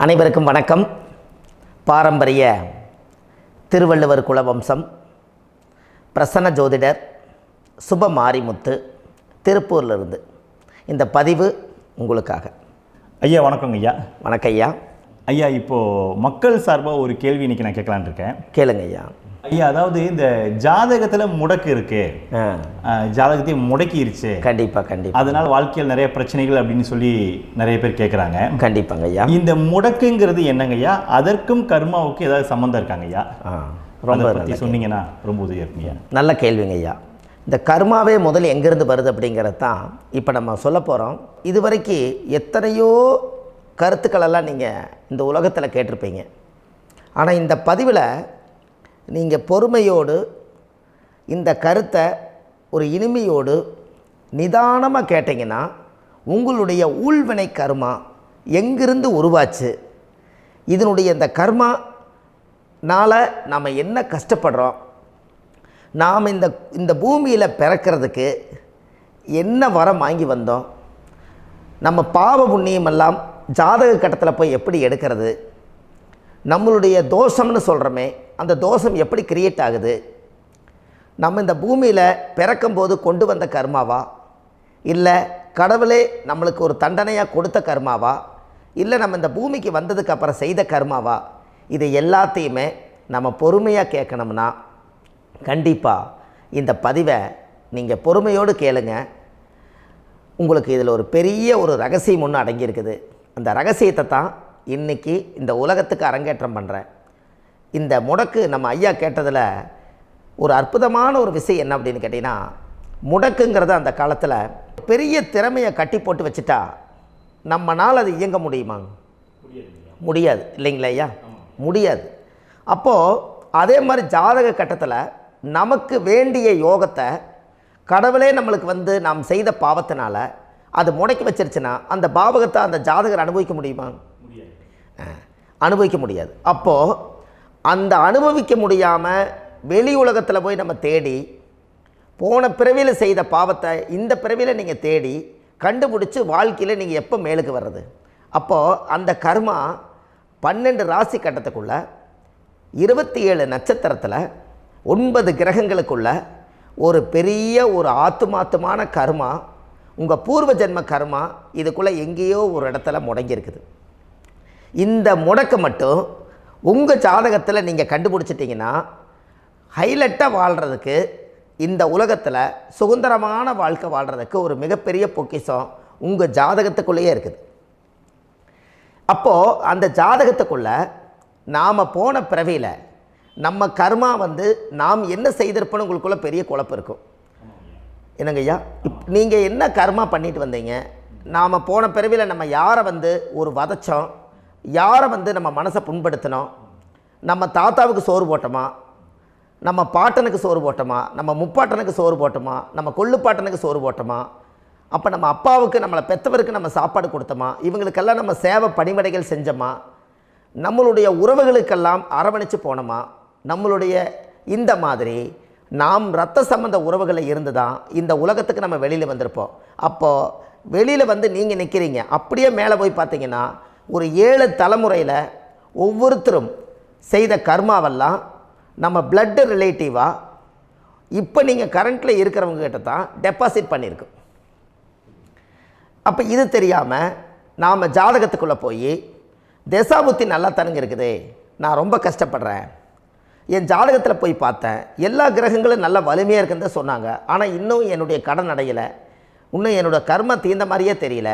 அனைவருக்கும் வணக்கம். பாரம்பரிய திருவள்ளுவர் குலவம்சம் பிரசன்ன ஜோதிடர் சுப மாரிமுத்து திருப்பூரிலிருந்து இந்த பதிவு உங்களுக்காக. ஐயா வணக்கங்க ஐயா. வணக்கம் ஐயா. ஐயா இப்போது மக்கள் சார்பாக ஒரு கேள்வி இன்றைக்கி நான் கேட்கலான் இருக்கேன். கேளுங்க ஐயா. ஐயா அதாவது இந்த ஜாதகத்தில் முடக்கு இருக்கு, ஜாதகத்தையும் முடக்கிருச்சு, கண்டிப்பாக அதனால் வாழ்க்கையில் நிறைய பிரச்சனைகள் அப்படின்னு சொல்லி நிறைய பேர் கேட்குறாங்க. கண்டிப்பாங்க ஐயா. இந்த முடக்குங்கிறது என்னங்க ஐயா? அதற்கும் கர்மாவுக்கு ஏதாவது சம்மந்தம் இருக்காங்க ஐயா? ரொம்ப பற்றி சொன்னீங்கன்னா ரொம்ப உதவியாக இருக்குங்க. நல்ல கேள்விங்க ஐயா. இந்த கர்மாவே முதல்ல எங்கேருந்து வருது அப்படிங்கிறது தான் இப்போ நம்ம சொல்ல போகிறோம். இதுவரைக்கும் எத்தனையோ கருத்துக்களெல்லாம் நீங்கள் இந்த உலகத்தில் கேட்டிருப்பீங்க. ஆனால் இந்த பதிவில் நீங்கள் பொறுமையோடு இந்த கருத்தை ஒரு இனிமையோடு நிதானமாக கேட்டிங்கன்னா உங்களுடைய ஊழ்வினை கர்மா எங்கிருந்து உருவாச்சு, இதனுடைய இந்த கர்மானால் நாம் என்ன கஷ்டப்படுறோம், நாம் இந்த பூமியில் பிறக்கிறதுக்கு என்ன வரம் வாங்கி வந்தோம், நம்ம பாவ புண்ணியமெல்லாம் ஜாதக கட்டத்தில் போய் எப்படி எடுக்கிறது, நம்மளுடைய தோஷம்னு சொல்கிறோமே அந்த தோஷம் எப்படி கிரியேட் ஆகுது, நம்ம இந்த பூமியில் பிறக்கும்போது கொண்டு வந்த கர்மாவா, இல்லை கடவுளே நம்மளுக்கு ஒரு தண்டனையாக கொடுத்த கர்மாவா, இல்லை நம்ம இந்த பூமிக்கு வந்ததுக்கு அப்புறம் செய்த கர்மாவா, இது எல்லாத்தையுமே நம்ம பொறுமையாக கேட்கணும்னா கண்டிப்பாக இந்த பதிவை நீங்கள் பொறுமையோடு கேளுங்க. உங்களுக்கு இதில் ஒரு பெரிய ஒரு ரகசியம் ஒன்று அடங்கியிருக்குது. அந்த ரகசியத்தை தான் இன்றைக்கி இந்த உலகத்துக்கு அரங்கேற்றம் பண்ணுறேன். இந்த முடக்கு நம்ம ஐயா கேட்டதில் ஒரு அற்புதமான ஒரு விஷயம் என்ன அப்படின்னு கேட்டிங்கன்னா, முடக்குங்கிறது அந்த காலத்தில் பெரிய திறமையை கட்டி போட்டு வச்சுட்டா நம்மனால் அது இயங்க முடியுமாங்க? முடியாது இல்லைங்களா ஐயா? முடியாது. அப்போது அதே மாதிரி ஜாதக கட்டத்தில் நமக்கு வேண்டிய யோகத்தை கடவுளே நம்மளுக்கு நாம் செய்த பாவத்தினால அது முடக்கி வச்சிருச்சுன்னா அந்த பாவகத்தை அந்த ஜாதகர் அனுபவிக்க முடியுமா? அனுபவிக்க முடியாது. அப்போது அந்த அனுபவிக்க முடியாமல் வெளி உலகத்தில் போய் நம்ம தேடி போன பிறவியில் செய்த பாவத்தை இந்த பிறவியில் நீங்கள் தேடி கண்டுபிடிச்சி வாழ்க்கையில் நீங்கள் எப்போ மேலுக்கு வர்றது? அப்போது அந்த கர்மா 12 ராசி கட்டத்துக்குள்ள 27 நட்சத்திரத்தில் 9 கிரகங்களுக்குள்ள ஒரு பெரிய ஒரு ஆத்துமாத்துமான கர்மா, உங்கள் பூர்வ ஜென்ம கர்மா இதுக்குள்ளே எங்கேயோ ஒரு இடத்துல முடங்கியிருக்குது. இந்த முடக்க மட்டும் உங்கள் ஜாதகத்தில் நீங்கள் கண்டுபிடிச்சிட்டிங்கன்னா ஹைலைட்டாக வாழ்கிறதுக்கு, இந்த உலகத்தில் சுதந்திரமான வாழ்க்கை வாழ்கிறதுக்கு ஒரு மிகப்பெரிய பொக்கிஷம் உங்கள் ஜாதகத்துக்குள்ளேயே இருக்குது. அப்போது அந்த ஜாதகத்துக்குள்ளே நாம் போன பிறவியில் நம்ம கர்மா நாம் என்ன செய்திருப்போன்னு உங்களுக்குள்ளே பெரிய குழப்பம் இருக்கும். என்னங்க ஐயா, நீங்கள் என்ன கர்மா பண்ணிட்டு வந்தீங்க, நாம் போன பிறவியில் நம்ம யாரை ஒரு வதச்சோம், யாரை நம்ம மனசை புண்படுத்தினோம், நம்ம தாத்தாவுக்கு சோறு போட்டோமா, நம்ம பாட்டனுக்கு சோறு போட்டோமா, நம்ம முப்பாட்டனுக்கு சோறு போட்டோமா, நம்ம கொள்ளுப்பாட்டனுக்கு சோறு போட்டோமா, அப்போ நம்ம அப்பாவுக்கு நம்மளை பெற்றவருக்கு நம்ம சாப்பாடு கொடுத்தோமா, இவங்களுக்கெல்லாம் நம்ம சேவை பணிமடைகள் செஞ்சோமா, நம்மளுடைய உறவுகளுக்கெல்லாம் அரவணைச்சு போனோமா, நம்மளுடைய இந்த மாதிரி நாம் இரத்த சம்பந்த உறவுகளை இருந்து தான் இந்த உலகத்துக்கு நம்ம வெளியில் வந்திருப்போம். அப்போது வெளியில் நீங்கள் நிற்கிறீங்க, அப்படியே மேலே போய் பார்த்தீங்கன்னா ஒரு 7 தலைமுறையில் ஒவ்வொருத்தரும் செய்த கர்மாவெல்லாம் நம்ம பிளட்டு ரிலேட்டிவாக இப்போ நீங்கள் கரண்ட்டில் இருக்கிறவங்க கிட்ட தான் டெபாசிட் பண்ணியிருக்கோம். அப்போ இது தெரியாமல் நாம் ஜாதகத்துக்குள்ளே போய் தசாபுத்தி நல்லா தனுங்க இருக்குது, நான் ரொம்ப கஷ்டப்படுறேன், என் ஜாதகத்தில் போய் பார்த்தேன் எல்லா கிரகங்களும் நல்ல வலிமையாக இருக்குன்னு தான் சொன்னாங்க, ஆனால் இன்னும் என்னுடைய கடன் அடையலை, இன்னும் என்னோடய கர்ம தீர்ந்த மாதிரியே தெரியல,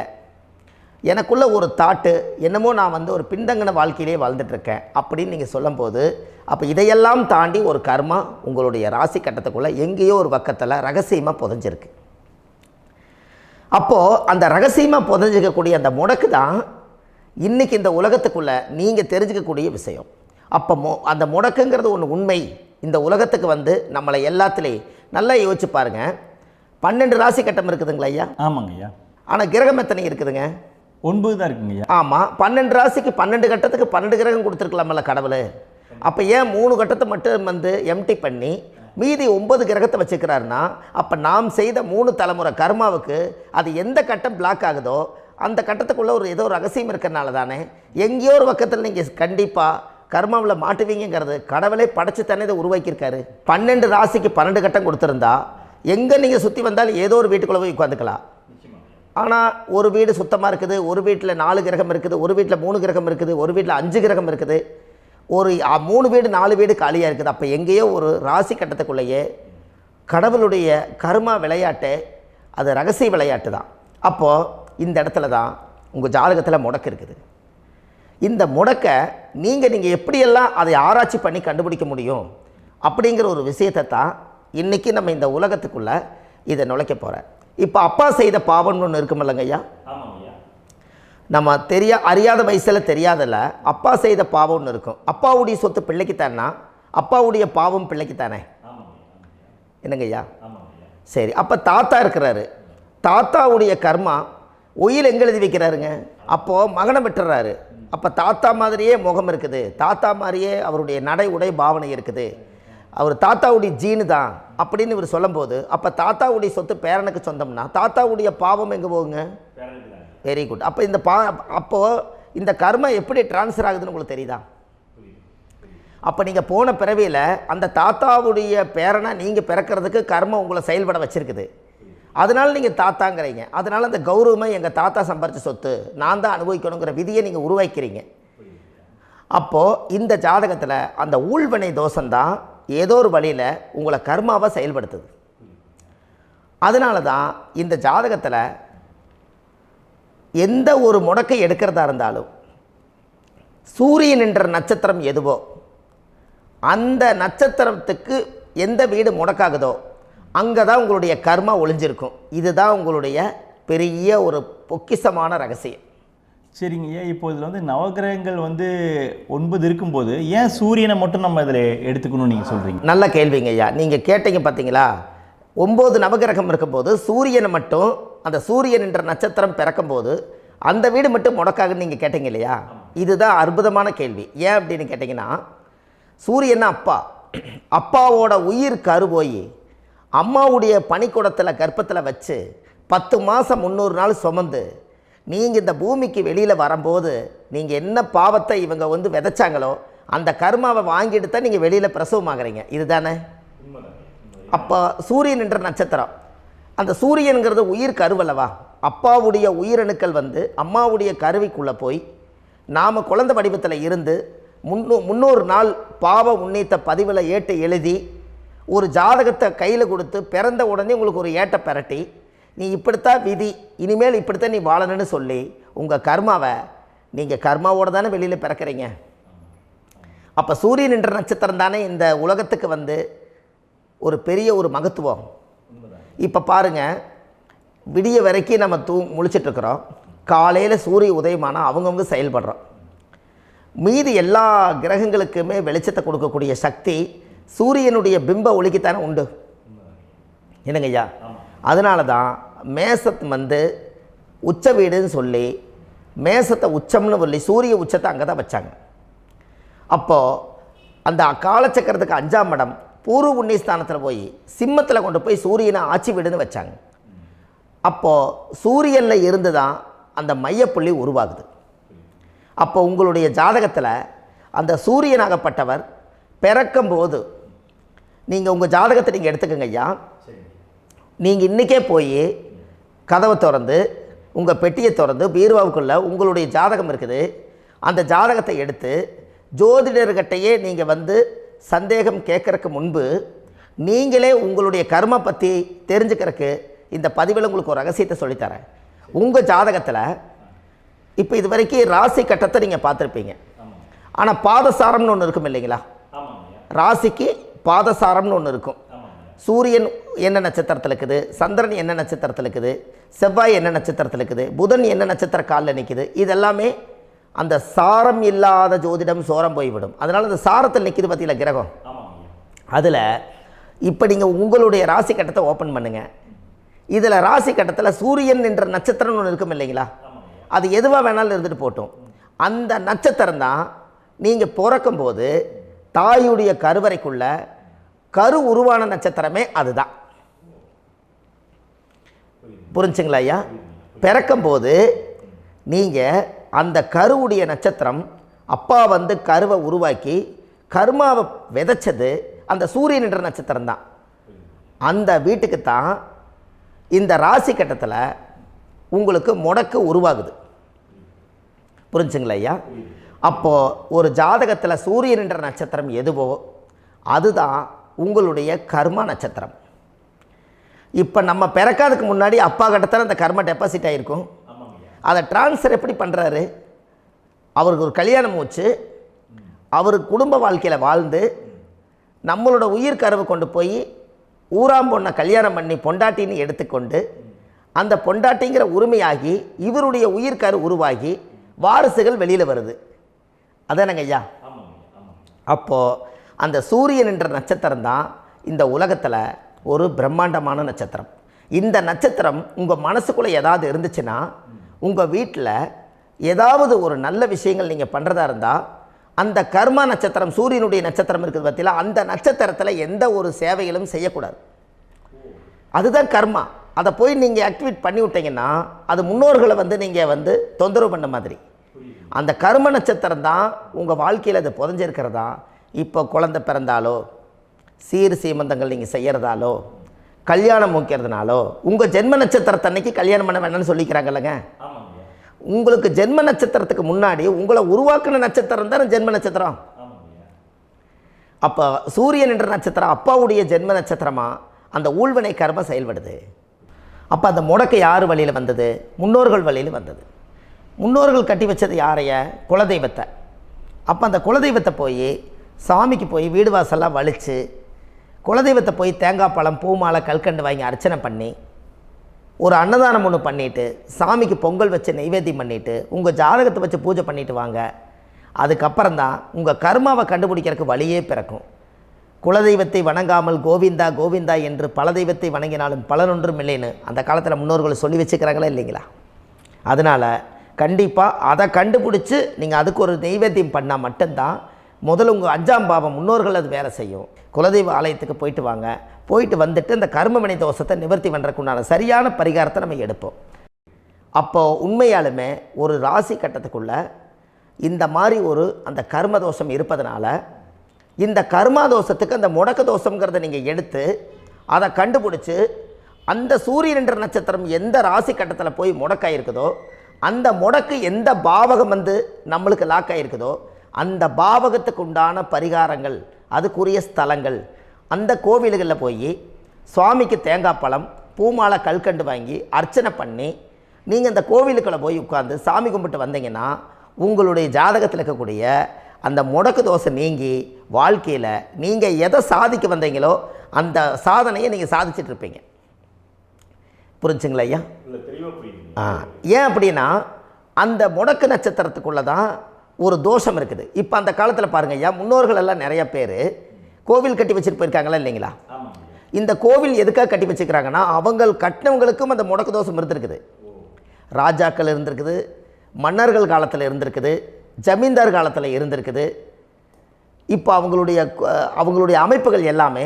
எனக்குள்ளே ஒரு தாட்டு என்னமோ நான் ஒரு பின்தங்கின வாழ்க்கையிலே வாழ்ந்துட்டுருக்கேன் அப்படின்னு நீங்கள் சொல்லும்போது, அப்போ இதையெல்லாம் தாண்டி ஒரு கர்மா உங்களுடைய ராசி கட்டத்துக்குள்ளே எங்கேயோ ஒரு பக்கத்தில் ரகசியமாக புதைஞ்சிருக்கு. அப்போது அந்த ரகசியமாக புதைஞ்சிக்கக்கூடிய அந்த முடக்கு தான் இன்றைக்கி இந்த உலகத்துக்குள்ளே நீங்கள் தெரிஞ்சுக்கக்கூடிய விஷயம். அப்போ அந்த முடக்குங்கிறது ஒன்று உண்மை. இந்த உலகத்துக்கு நம்மளை எல்லாத்துலேயும் நல்லா யோசிச்சு பாருங்கள். 12 ராசி கட்டம் இருக்குதுங்களா ஐயா? ஆமாங்க ஐயா. ஆனால் கிரகம் எத்தனை இருக்குதுங்க? 9 தான் இருக்குங்க ஐயா. ஆமாம், 12 ராசிக்கு 12 கட்டத்துக்கு 12 கிரகம் கொடுத்துருக்கலாமல்ல கடவுள். அப்போ ஏன் 3 கட்டத்தை மட்டும் எம்டி பண்ணி மீதி 9 கிரகத்தை வச்சுக்கிறாருன்னா, அப்போ நாம் செய்த 3 தலைமுறை கர்மாவுக்கு அது எந்த கட்டம் பிளாக் ஆகுதோ அந்த கட்டத்துக்குள்ளே ஏதோ ஒரு ரகசியம் இருக்கிறனால தானே எங்கேயோ ஒரு பக்கத்தில் நீங்கள் கண்டிப்பாக கர்மாவில் மாட்டுவீங்கிறது கடவுளே படைச்சு தானே இதை உருவாக்கியிருக்காரு. 12 ராசிக்கு 12 கட்டம் கொடுத்துருந்தா எங்கே நீங்கள் சுற்றி வந்தாலும் ஏதோ ஒரு வீட்டுக்குள்ளே போய் உட்காந்துக்கலாம். ஆனால் ஒரு வீடு சுத்தமாக இருக்குது, ஒரு வீட்டில் 4 கிரகம் இருக்குது, ஒரு வீட்டில் 3 கிரகம் இருக்குது, ஒரு வீட்டில் 5 கிரகம் இருக்குது, ஒரு 3 வீடு 4 வீடு காலியாக இருக்குது. அப்போ எங்கேயோ ஒரு ராசி கட்டத்துக்குள்ளேயே கடவுளுடைய கர்மா விளையாட்டு, அது ரகசிய விளையாட்டு தான். அப்போது இந்த இடத்துல தான் உங்கள் ஜாதகத்தில் முடக்கு இருக்குது. இந்த முடக்கை நீங்கள் எப்படியெல்லாம் அதை ஆராய்ச்சி பண்ணி கண்டுபிடிக்க முடியும் அப்படிங்கிற ஒரு விஷயத்தை தான் இன்றைக்கி நம்ம இந்த உலகத்துக்குள்ளே இதை நுழைக்க போகிறேன். இப்போ அப்பா செய்த பாவம்னு ஒன்று இருக்குமில்லங்க ஐயா, நம்ம அறியாத வயசில் தெரியாதில்ல, அப்பா செய்த பாவம்னு இருக்கும். அப்பாவுடைய சொத்து பிள்ளைக்குத்தானா, அப்பாவுடைய பாவம் பிள்ளைக்குத்தானே, என்னங்க ஐயா? சரி, அப்போ தாத்தா இருக்கிறாரு, தாத்தாவுடைய கர்மா உயிர் எங்கே எழுதி வைக்கிறாருங்க? அப்போது மகனை விட்டுறாரு. அப்போ தாத்தா மாதிரியே முகம் இருக்குது, தாத்தா மாதிரியே அவருடைய நடை உடை பாவனை இருக்குது, அவர் தாத்தாவுடைய ஜீனு தான் அப்படின்னு இவர் சொல்லும்போது, அப்போ தாத்தாவுடைய சொத்து பேரனுக்கு சொந்தம்னா தாத்தாவுடைய பாவம் எங்கே போகுங்க? Very good. அப்போ அப்போது இந்த கர்மா எப்படி டிரான்ஸ்ஃபர் ஆகுதுன்னு உங்களுக்கு தெரியுதா? அப்போ நீங்கள் போன பிறவியில் அந்த தாத்தாவுடைய பேரனை நீங்கள் பிறக்கிறதுக்கு கர்மம் உங்களை செயல்பட வச்சுருக்குது. அதனால் நீங்கள் தாத்தாங்கிறீங்க. அதனால் அந்த கௌரவமாக எங்கள் தாத்தா சம்பாரித்த சொத்து நான் தான் அனுபவிக்கணுங்கிற விதியை நீங்கள் உருவாக்கிறீங்க. அப்போது இந்த ஜாதகத்தில் அந்த ஊழ்வினை தோஷந்தான் ஏதோ ஒரு வழியில் உங்களை கர்மாவை செயல்படுத்துது. அதனால தான் இந்த ஜாதகத்தில் எந்த ஒரு முடக்கை எடுக்கிறதா இருந்தாலும் சூரியன் என்ற நட்சத்திரம் எதுவோ அந்த நட்சத்திரத்துக்கு எந்த வீடு முடக்காகுதோ அங்கே தான் உங்களுடைய கர்மா ஒளிஞ்சிருக்கும். இதுதான் உங்களுடைய பெரிய ஒரு பொக்கிஷமான ரகசியம். சரிங்க ஐயா, இப்போ இதில் நவகிரகங்கள் 9 இருக்கும்போது ஏன் சூரியனை மட்டும் நம்ம இதில் எடுத்துக்கணும்னு நீங்கள் சொல்கிறீங்க? நல்ல கேள்விங்க ஐயா. நீங்கள் கேட்டீங்க பார்த்தீங்களா, 9 நவகிரகம் இருக்கும்போது சூரியனை மட்டும், அந்த சூரியன் என்ற நட்சத்திரம் பிறக்கும்போது அந்த வீடு மட்டும் முடக்காகுன்னு நீங்கள் கேட்டீங்க இல்லையா? இதுதான் அற்புதமான கேள்வி. ஏன் அப்படின்னு கேட்டிங்கன்னா, சூரியன்னா அப்பாவோட உயிர் கரு போய் அம்மாவுடைய பனிக்கூடத்தில் கர்ப்பத்தில் வச்சு 10 மாதம் 300 நாள் சுமந்து நீங்கள் இந்த பூமிக்கு வெளியில் வரும்போது நீங்கள் என்ன பாவத்தை இவங்க விதைச்சாங்களோ அந்த கர்மாவை வாங்கிட்டு தான் நீங்கள் வெளியில் பிரசவமாகறீங்க. இதுதானே? அப்போ சூரியன் என்ற நட்சத்திரம், அந்த சூரியனுங்கிறது உயிர் கருவல்லவா, அப்பாவுடைய உயிரணுக்கள் அம்மாவுடைய கருவிக்குள்ளே போய் நாம் குழந்தை வடிவத்தில் இருந்து 300 நாள் பாவ உன்னித்த பதிவில் ஏட்டு எழுதி ஒரு ஜாதகத்தை கையில் கொடுத்து பிறந்த உடனே உங்களுக்கு ஒரு ஏட்டை பெரட்டி நீ இப்படித்தான் விதி, இனிமேல் இப்படித்தான் நீ வாழணும்னு சொல்லி உங்கள் கர்மாவை நீங்கள் கர்மாவோடு தானே வெளியில் பிறக்கிறீங்க. அப்போ சூரியன் என்ற நட்சத்திரம் தானே இந்த உலகத்துக்கு ஒரு பெரிய ஒரு மகத்துவம். இப்போ பாருங்கள், விடிய வரைக்கும் நம்ம முழிச்சிட்ருக்குறோம், காலையில் சூரிய உதயமானால் அவங்கவுங்க செயல்படுறோம். மீதி எல்லா கிரகங்களுக்குமே வெளிச்சத்தை கொடுக்கக்கூடிய சக்தி சூரியனுடைய பிம்ப ஒளிக்குத்தானே உண்டு, என்னங்க ஐயா? அதனால தான் மேசத்து உச்ச வீடுன்னு சொல்லி மேசத்தை உச்சம்னு சொல்லி சூரிய உச்சத்தை அங்கே தான் வச்சாங்க. அப்போது அந்த காலச்சக்கரத்துக்கு 5ஆம் இடம் பூர்வ புண்ணியஸ்தானத்தில் போய் சிம்மத்தில் கொண்டு போய் சூரியனை ஆட்சி வீடுன்னு வச்சாங்க. அப்போது சூரியனில் இருந்து தான் அந்த மையப்புள்ளி உருவாகுது. அப்போ உங்களுடைய ஜாதகத்தில் அந்த சூரியனாகப்பட்டவர் பிறக்கும்போது நீங்கள் உங்கள் ஜாதகத்தை நீங்கள் எடுத்துக்கங்க ஐயா. நீங்கள் இன்றைக்கே போய் கதவை திறந்து உங்கள் பெட்டியை திறந்து பீர்வாவுக்குள்ளே உங்களுடைய ஜாதகம் இருக்குது, அந்த ஜாதகத்தை எடுத்து ஜோதிடர்கிட்டையே நீங்கள் சந்தேகம் கேட்குறக்கு முன்பு நீங்களே உங்களுடைய கர்ம பற்றி தெரிஞ்சுக்கிறதுக்கு இந்த பதிவில் உங்களுக்கு ஒரு ரகசியத்தை சொல்லித்தரேன். உங்கள் ஜாதகத்தில் இப்போ இது வரைக்கும் ராசி கட்டத்தை நீங்கள் பார்த்துருப்பீங்க, ஆனால் பாதசாரம்னு ஒன்று இருக்கும் இல்லைங்களா? ராசிக்கு பாதசாரம்னு ஒன்று இருக்கும். சூரியன் என்ன நட்சத்திரத்தில் இருக்குது, சந்திரன் என்ன நட்சத்திரத்தில் இருக்குது, செவ்வாய் என்ன நட்சத்திரத்தில் இருக்குது, புதன் என்ன நட்சத்திர காலில் நிற்குது, இதெல்லாமே அந்த சாரம் இல்லாத ஜோதிடம் சோரம் போய்விடும். அதனால் அந்த சாரத்தில் நிற்கிது பார்த்தீங்களா கிரகம், அதில் இப்போ நீங்கள் உங்களுடைய ராசி கட்டத்தை ஓப்பன் பண்ணுங்கள். இதில் ராசி கட்டத்தில் சூரியன் என்ற நட்சத்திரம்னு ஒன்று இருக்கும் இல்லைங்களா? அது எதுவாக வேணாலும் இருந்துட்டு போட்டோம். அந்த நட்சத்திரம் தான் நீங்கள் பிறக்கும்போது தாயுடைய கருவறைக்குள்ள கரு உருவான நட்சத்திரமே அதுதான். புரிஞ்சுங்களா ஐயா? பிறக்கும்போது நீங்கள் அந்த கருவுடைய நட்சத்திரம் அப்பா வந்து கருவை உருவாக்கி கர்மாவை விதைச்சது அந்த சூரியன் என்ற நட்சத்திரம் தான். அந்த வீட்டுக்கு தான் இந்த ராசி கட்டத்தில் உங்களுக்கு முடக்கு உருவாகுது. புரிஞ்சுங்களா ஐயா? அப்போது ஒரு ஜாதகத்தில் சூரியன் என்ற நட்சத்திரம் எதுவோ அதுதான் உங்களுடைய கர்மா நட்சத்திரம். இப்போ நம்ம பிறக்காதுக்கு முன்னாடி அப்பா கட்டத்தில் அந்த கர்மா டெபாசிட் ஆகிருக்கும். அதை ட்ரான்ஸ்ஃபர் எப்படி பண்ணுறாரு? அவருக்கு ஒரு கல்யாணம் வச்சு அவர் குடும்ப வாழ்க்கையில் வாழ்ந்து நம்மளோட உயிர் கருவை கொண்டு போய் ஊராம் பொண்ணை கல்யாணம் பண்ணி பொண்டாட்டின்னு எடுத்துக்கொண்டு அந்த பொண்டாட்டிங்கிற உரிமையாகி இவருடைய உயிர் கரு உருவாகி வாரிசுகள் வெளியில் வருது. அதானங்க ஐயா? அப்போது அந்த சூரியன் என்ற நட்சத்திரம் தான் இந்த உலகத்தில் ஒரு பிரம்மாண்டமான நட்சத்திரம். இந்த நட்சத்திரம் உங்கள் மனசுக்குள்ளே ஏதாவது இருந்துச்சுன்னா உங்கள் வீட்டில் ஏதாவது ஒரு நல்ல விஷயங்கள் நீங்கள் பண்ணுறதா இருந்தால் அந்த கர்மா நட்சத்திரம் சூரியனுடைய நட்சத்திரம் இருக்குது பார்த்தீங்களா, அந்த நட்சத்திரத்தில் எந்த ஒரு சேவைகளும் செய்யக்கூடாது. அதுதான் கர்மா. அதை போய் நீங்கள் ஆக்டிவேட் பண்ணி விட்டீங்கன்னா அது முன்னோர்களை வந்து நீங்கள் வந்து தொந்தரவு பண்ண மாதிரி. அந்த கர்ம நட்சத்திரம் தான் உங்கள் வாழ்க்கையில் அது புதஞ்சிருக்கிறதா. இப்போ குழந்தை பிறந்தாலோ சீர் சீமந்தங்கள் நீங்கள் செய்கிறதாலோ கல்யாணம் முக்கிறதுனாலோ உங்கள் ஜென்ம நட்சத்திரத்தன்னைக்கு கல்யாணம் பண்ண வேண்டாம்னு சொல்லிக்கிறாங்கல்லங்க. உங்களுக்கு ஜென்ம நட்சத்திரத்துக்கு முன்னாடி உங்களை உருவாக்குன நட்சத்திரம் தான் ஜென்ம நட்சத்திரம். அப்போ சூரியன் என்ற நட்சத்திரம் அப்பாவுடைய ஜென்ம நட்சத்திரமாக அந்த ஊழ்வினை கர்மம் செயல்படுது. அப்போ அந்த முடக்கு யார் வழியில் வந்தது? முன்னோர்கள் வழியில் வந்தது. முன்னோர்கள் கட்டி வச்சது யாரைய? குலதெய்வத்தை. அப்போ அந்த குலதெய்வத்தை போய் சாமிக்கு போய் வீடு வாசல்லாம் வலித்து குலதெய்வத்தை போய் தேங்காய் பழம் பூ மாலை கல்கண்டு வாங்கி அர்ச்சனை பண்ணி ஒரு அன்னதானம் ஒன்று பண்ணிவிட்டு சாமிக்கு பொங்கல் வச்சு நைவேத்தியம் பண்ணிவிட்டு உங்கள் ஜாதகத்தை வச்சு பூஜை பண்ணிவிட்டு வாங்க. அதுக்கப்புறம் தான் உங்கள் கர்மாவை கண்டுபிடிக்கிறதுக்கு வழியே பிறக்கும். குலதெய்வத்தை வணங்காமல் கோவிந்தா கோவிந்தா என்று பல தெய்வத்தை வணங்கினாலும் பலனொன்றும் இல்லைன்னு அந்த காலத்தில் முன்னோர்கள் சொல்லி வச்சுக்கிறாங்களா இல்லைங்களா? அதனால் கண்டிப்பாக அதை கண்டுபிடிச்சி நீங்கள் அதுக்கு ஒரு நைவேத்தியம் பண்ணால் மட்டும்தான் முதல்ல உங்கள் 5ஆம் பாவம் முன்னோர்கள் அது வேலை செய்யும். குலதெய்வ ஆலயத்துக்கு போயிட்டு வாங்க. போயிட்டு வந்துட்டு இந்த கர்மவினை தோஷத்தை நிவர்த்தி பண்ணுறதுக்குண்டான சரியான பரிகாரத்தை நம்ம எடுப்போம். அப்போது உண்மையாலுமே ஒரு ராசி கட்டத்துக்குள்ளே இந்த மாதிரி ஒரு அந்த கர்ம தோஷம் இருப்பதனால இந்த கர்மா தோஷத்துக்கு அந்த முடக்க தோஷங்கிறத நீங்கள் எடுத்து அதை கண்டுபிடிச்சி அந்த சூரியன் என்ற நட்சத்திரம் எந்த ராசி கட்டத்தில் போய் முடக்காயிருக்குதோ அந்த முடக்கு எந்த பாவகம் வந்து நம்மளுக்கு லாக் ஆகிருக்குதோ அந்த பாவகத்துக்கு உண்டான பரிகாரங்கள் அதுக்குரிய ஸ்தலங்கள் அந்த கோவில்களில் போய் சுவாமிக்கு தேங்காய் பழம் பூமாலை கல்கண்டு வாங்கி அர்ச்சனை பண்ணி நீங்கள் அந்த கோவிலுக்குள்ளே போய் உட்காந்து சாமி கும்பிட்டு வந்தீங்கன்னா உங்களுடைய ஜாதகத்தில் இருக்கக்கூடிய அந்த முடக்கு தோசை நீங்கி வாழ்க்கையில் நீங்கள் எதை சாதிக்க வந்தீங்களோ அந்த சாதனையை நீங்கள் சாதிச்சிட்ருப்பீங்க. புரிஞ்சுங்களா ஐயா? ஏன் அப்படின்னா அந்த முடக்கு நட்சத்திரத்துக்குள்ளே தான் ஒரு தோஷம் இருக்குது. இப்போ அந்த காலத்தில் பாருங்கள் ஐயா, முன்னோர்கள் எல்லாம் நிறைய பேர் கோவில் கட்டி வச்சுட்டு போயிருக்காங்களா இல்லைங்களா? இந்த கோவில் எதுக்காக கட்டி வச்சுக்கிறாங்கன்னா அவங்க கட்டினவங்களுக்கும் அந்த முடக்கு தோஷம் இருந்திருக்குது. ராஜாக்கள் இருந்திருக்குது, மன்னர்கள் காலத்தில் இருந்திருக்குது, ஜமீன்தார் காலத்தில் இருந்திருக்குது. இப்போ அவங்களுடைய அமைப்புகள் எல்லாமே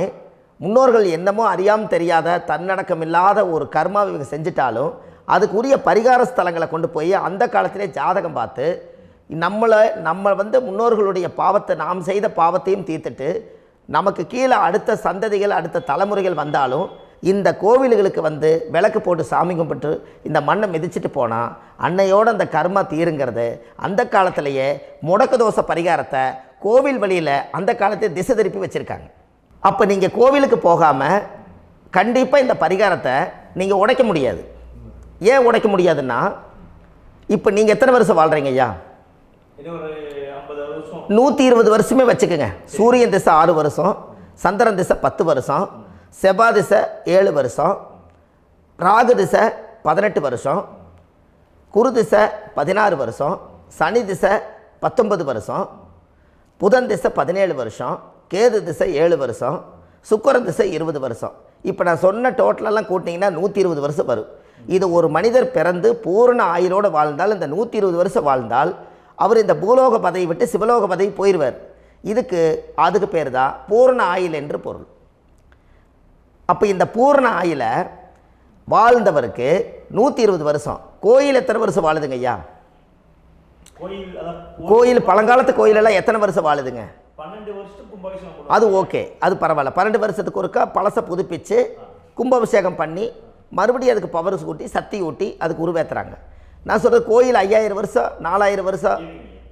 முன்னோர்கள் என்னமோ அறியாமல் தெரியாத தன்னடக்கம் இல்லாத ஒரு கர்மாவை இவங்க செஞ்சிட்டாலும் அதுக்குரிய பரிகார ஸ்தலங்களை கொண்டு போய் அந்த காலத்திலே ஜாதகம் பார்த்து நம்ம வந்து முன்னோர்களுடைய பாவத்தை நாம் செய்த பாவத்தையும் தீர்த்துட்டு நமக்கு கீழே அடுத்த சந்ததிகள் அடுத்த தலைமுறைகள் வந்தாலும் இந்த கோவில்களுக்கு வந்து விளக்கு போட்டு சாமி கும்பிட்டு இந்த மண்ணை மிதிச்சுட்டு போனால் அன்னையோடு அந்த கர்மா தீருங்கிறது அந்த காலத்திலேயே முடக்க தோஷ பரிகாரத்தை கோவில் வழியில் அந்த காலத்தை திசை திருப்பி வச்சுருக்காங்க. அப்போ நீங்கள் கோவிலுக்கு போகாமல் கண்டிப்பாக இந்த பரிகாரத்தை நீங்கள் உடைக்க முடியாது. ஏன் உடைக்க முடியாதுன்னா இப்போ நீங்கள் எத்தனை வருஷம் வாழ்கிறீங்க ஐயா? 120 வருஷமே வச்சுக்கோங்க. சூரியன் திசை 6 வருஷம், சந்திரன் திசை 10 வருஷம், செவ்வாய் திசை 7 வருஷம், ராகு திசை 18 வருஷம், குரு திசை 16 வருஷம், சனி திசை 19 வருஷம், புதன் திசை 17 வருஷம், கேது திசை 7 வருஷம், சுக்கிரன் திசை 20 வருஷம். இப்போ நான் சொன்ன டோட்டலெல்லாம் கூட்டிங்கன்னா 120 வருஷம் வரும். இது ஒரு மனிதர் பிறந்து பூரண ஆயுளோடு வாழ்ந்தால் இந்த 120 வருஷம் வாழ்ந்தால் அவர் இந்த பூலோக பதவி விட்டு சிவலோக பதவி போயிடுவார். அதுக்கு பேர் தான் பூரண ஆயுள் என்று பொருள். அப்போ இந்த பூரண ஆயுளை வாழ்ந்தவருக்கு 120 வருஷம். கோயில் எத்தனை வருஷம் வாழுதுங்க ஐயா? கோயில் பழங்காலத்து கோயிலெல்லாம் எத்தனை வருஷம் வாழுதுங்க? 12 வருஷத்துக்கு கும்பாபிஷேகம். அது ஓகே, அது பரவாயில்ல. 12 வருஷத்துக்கு ஒருக்கா பழசை புதுப்பிச்சு கும்பாபிஷேகம் பண்ணி மறுபடியும் அதுக்கு பவர் ஊட்டி சக்தி ஊட்டி அதுக்கு உருவேற்றுறாங்க. நான் சொல்கிறது கோயில் 5000 வருஷம் 4000 வருஷம்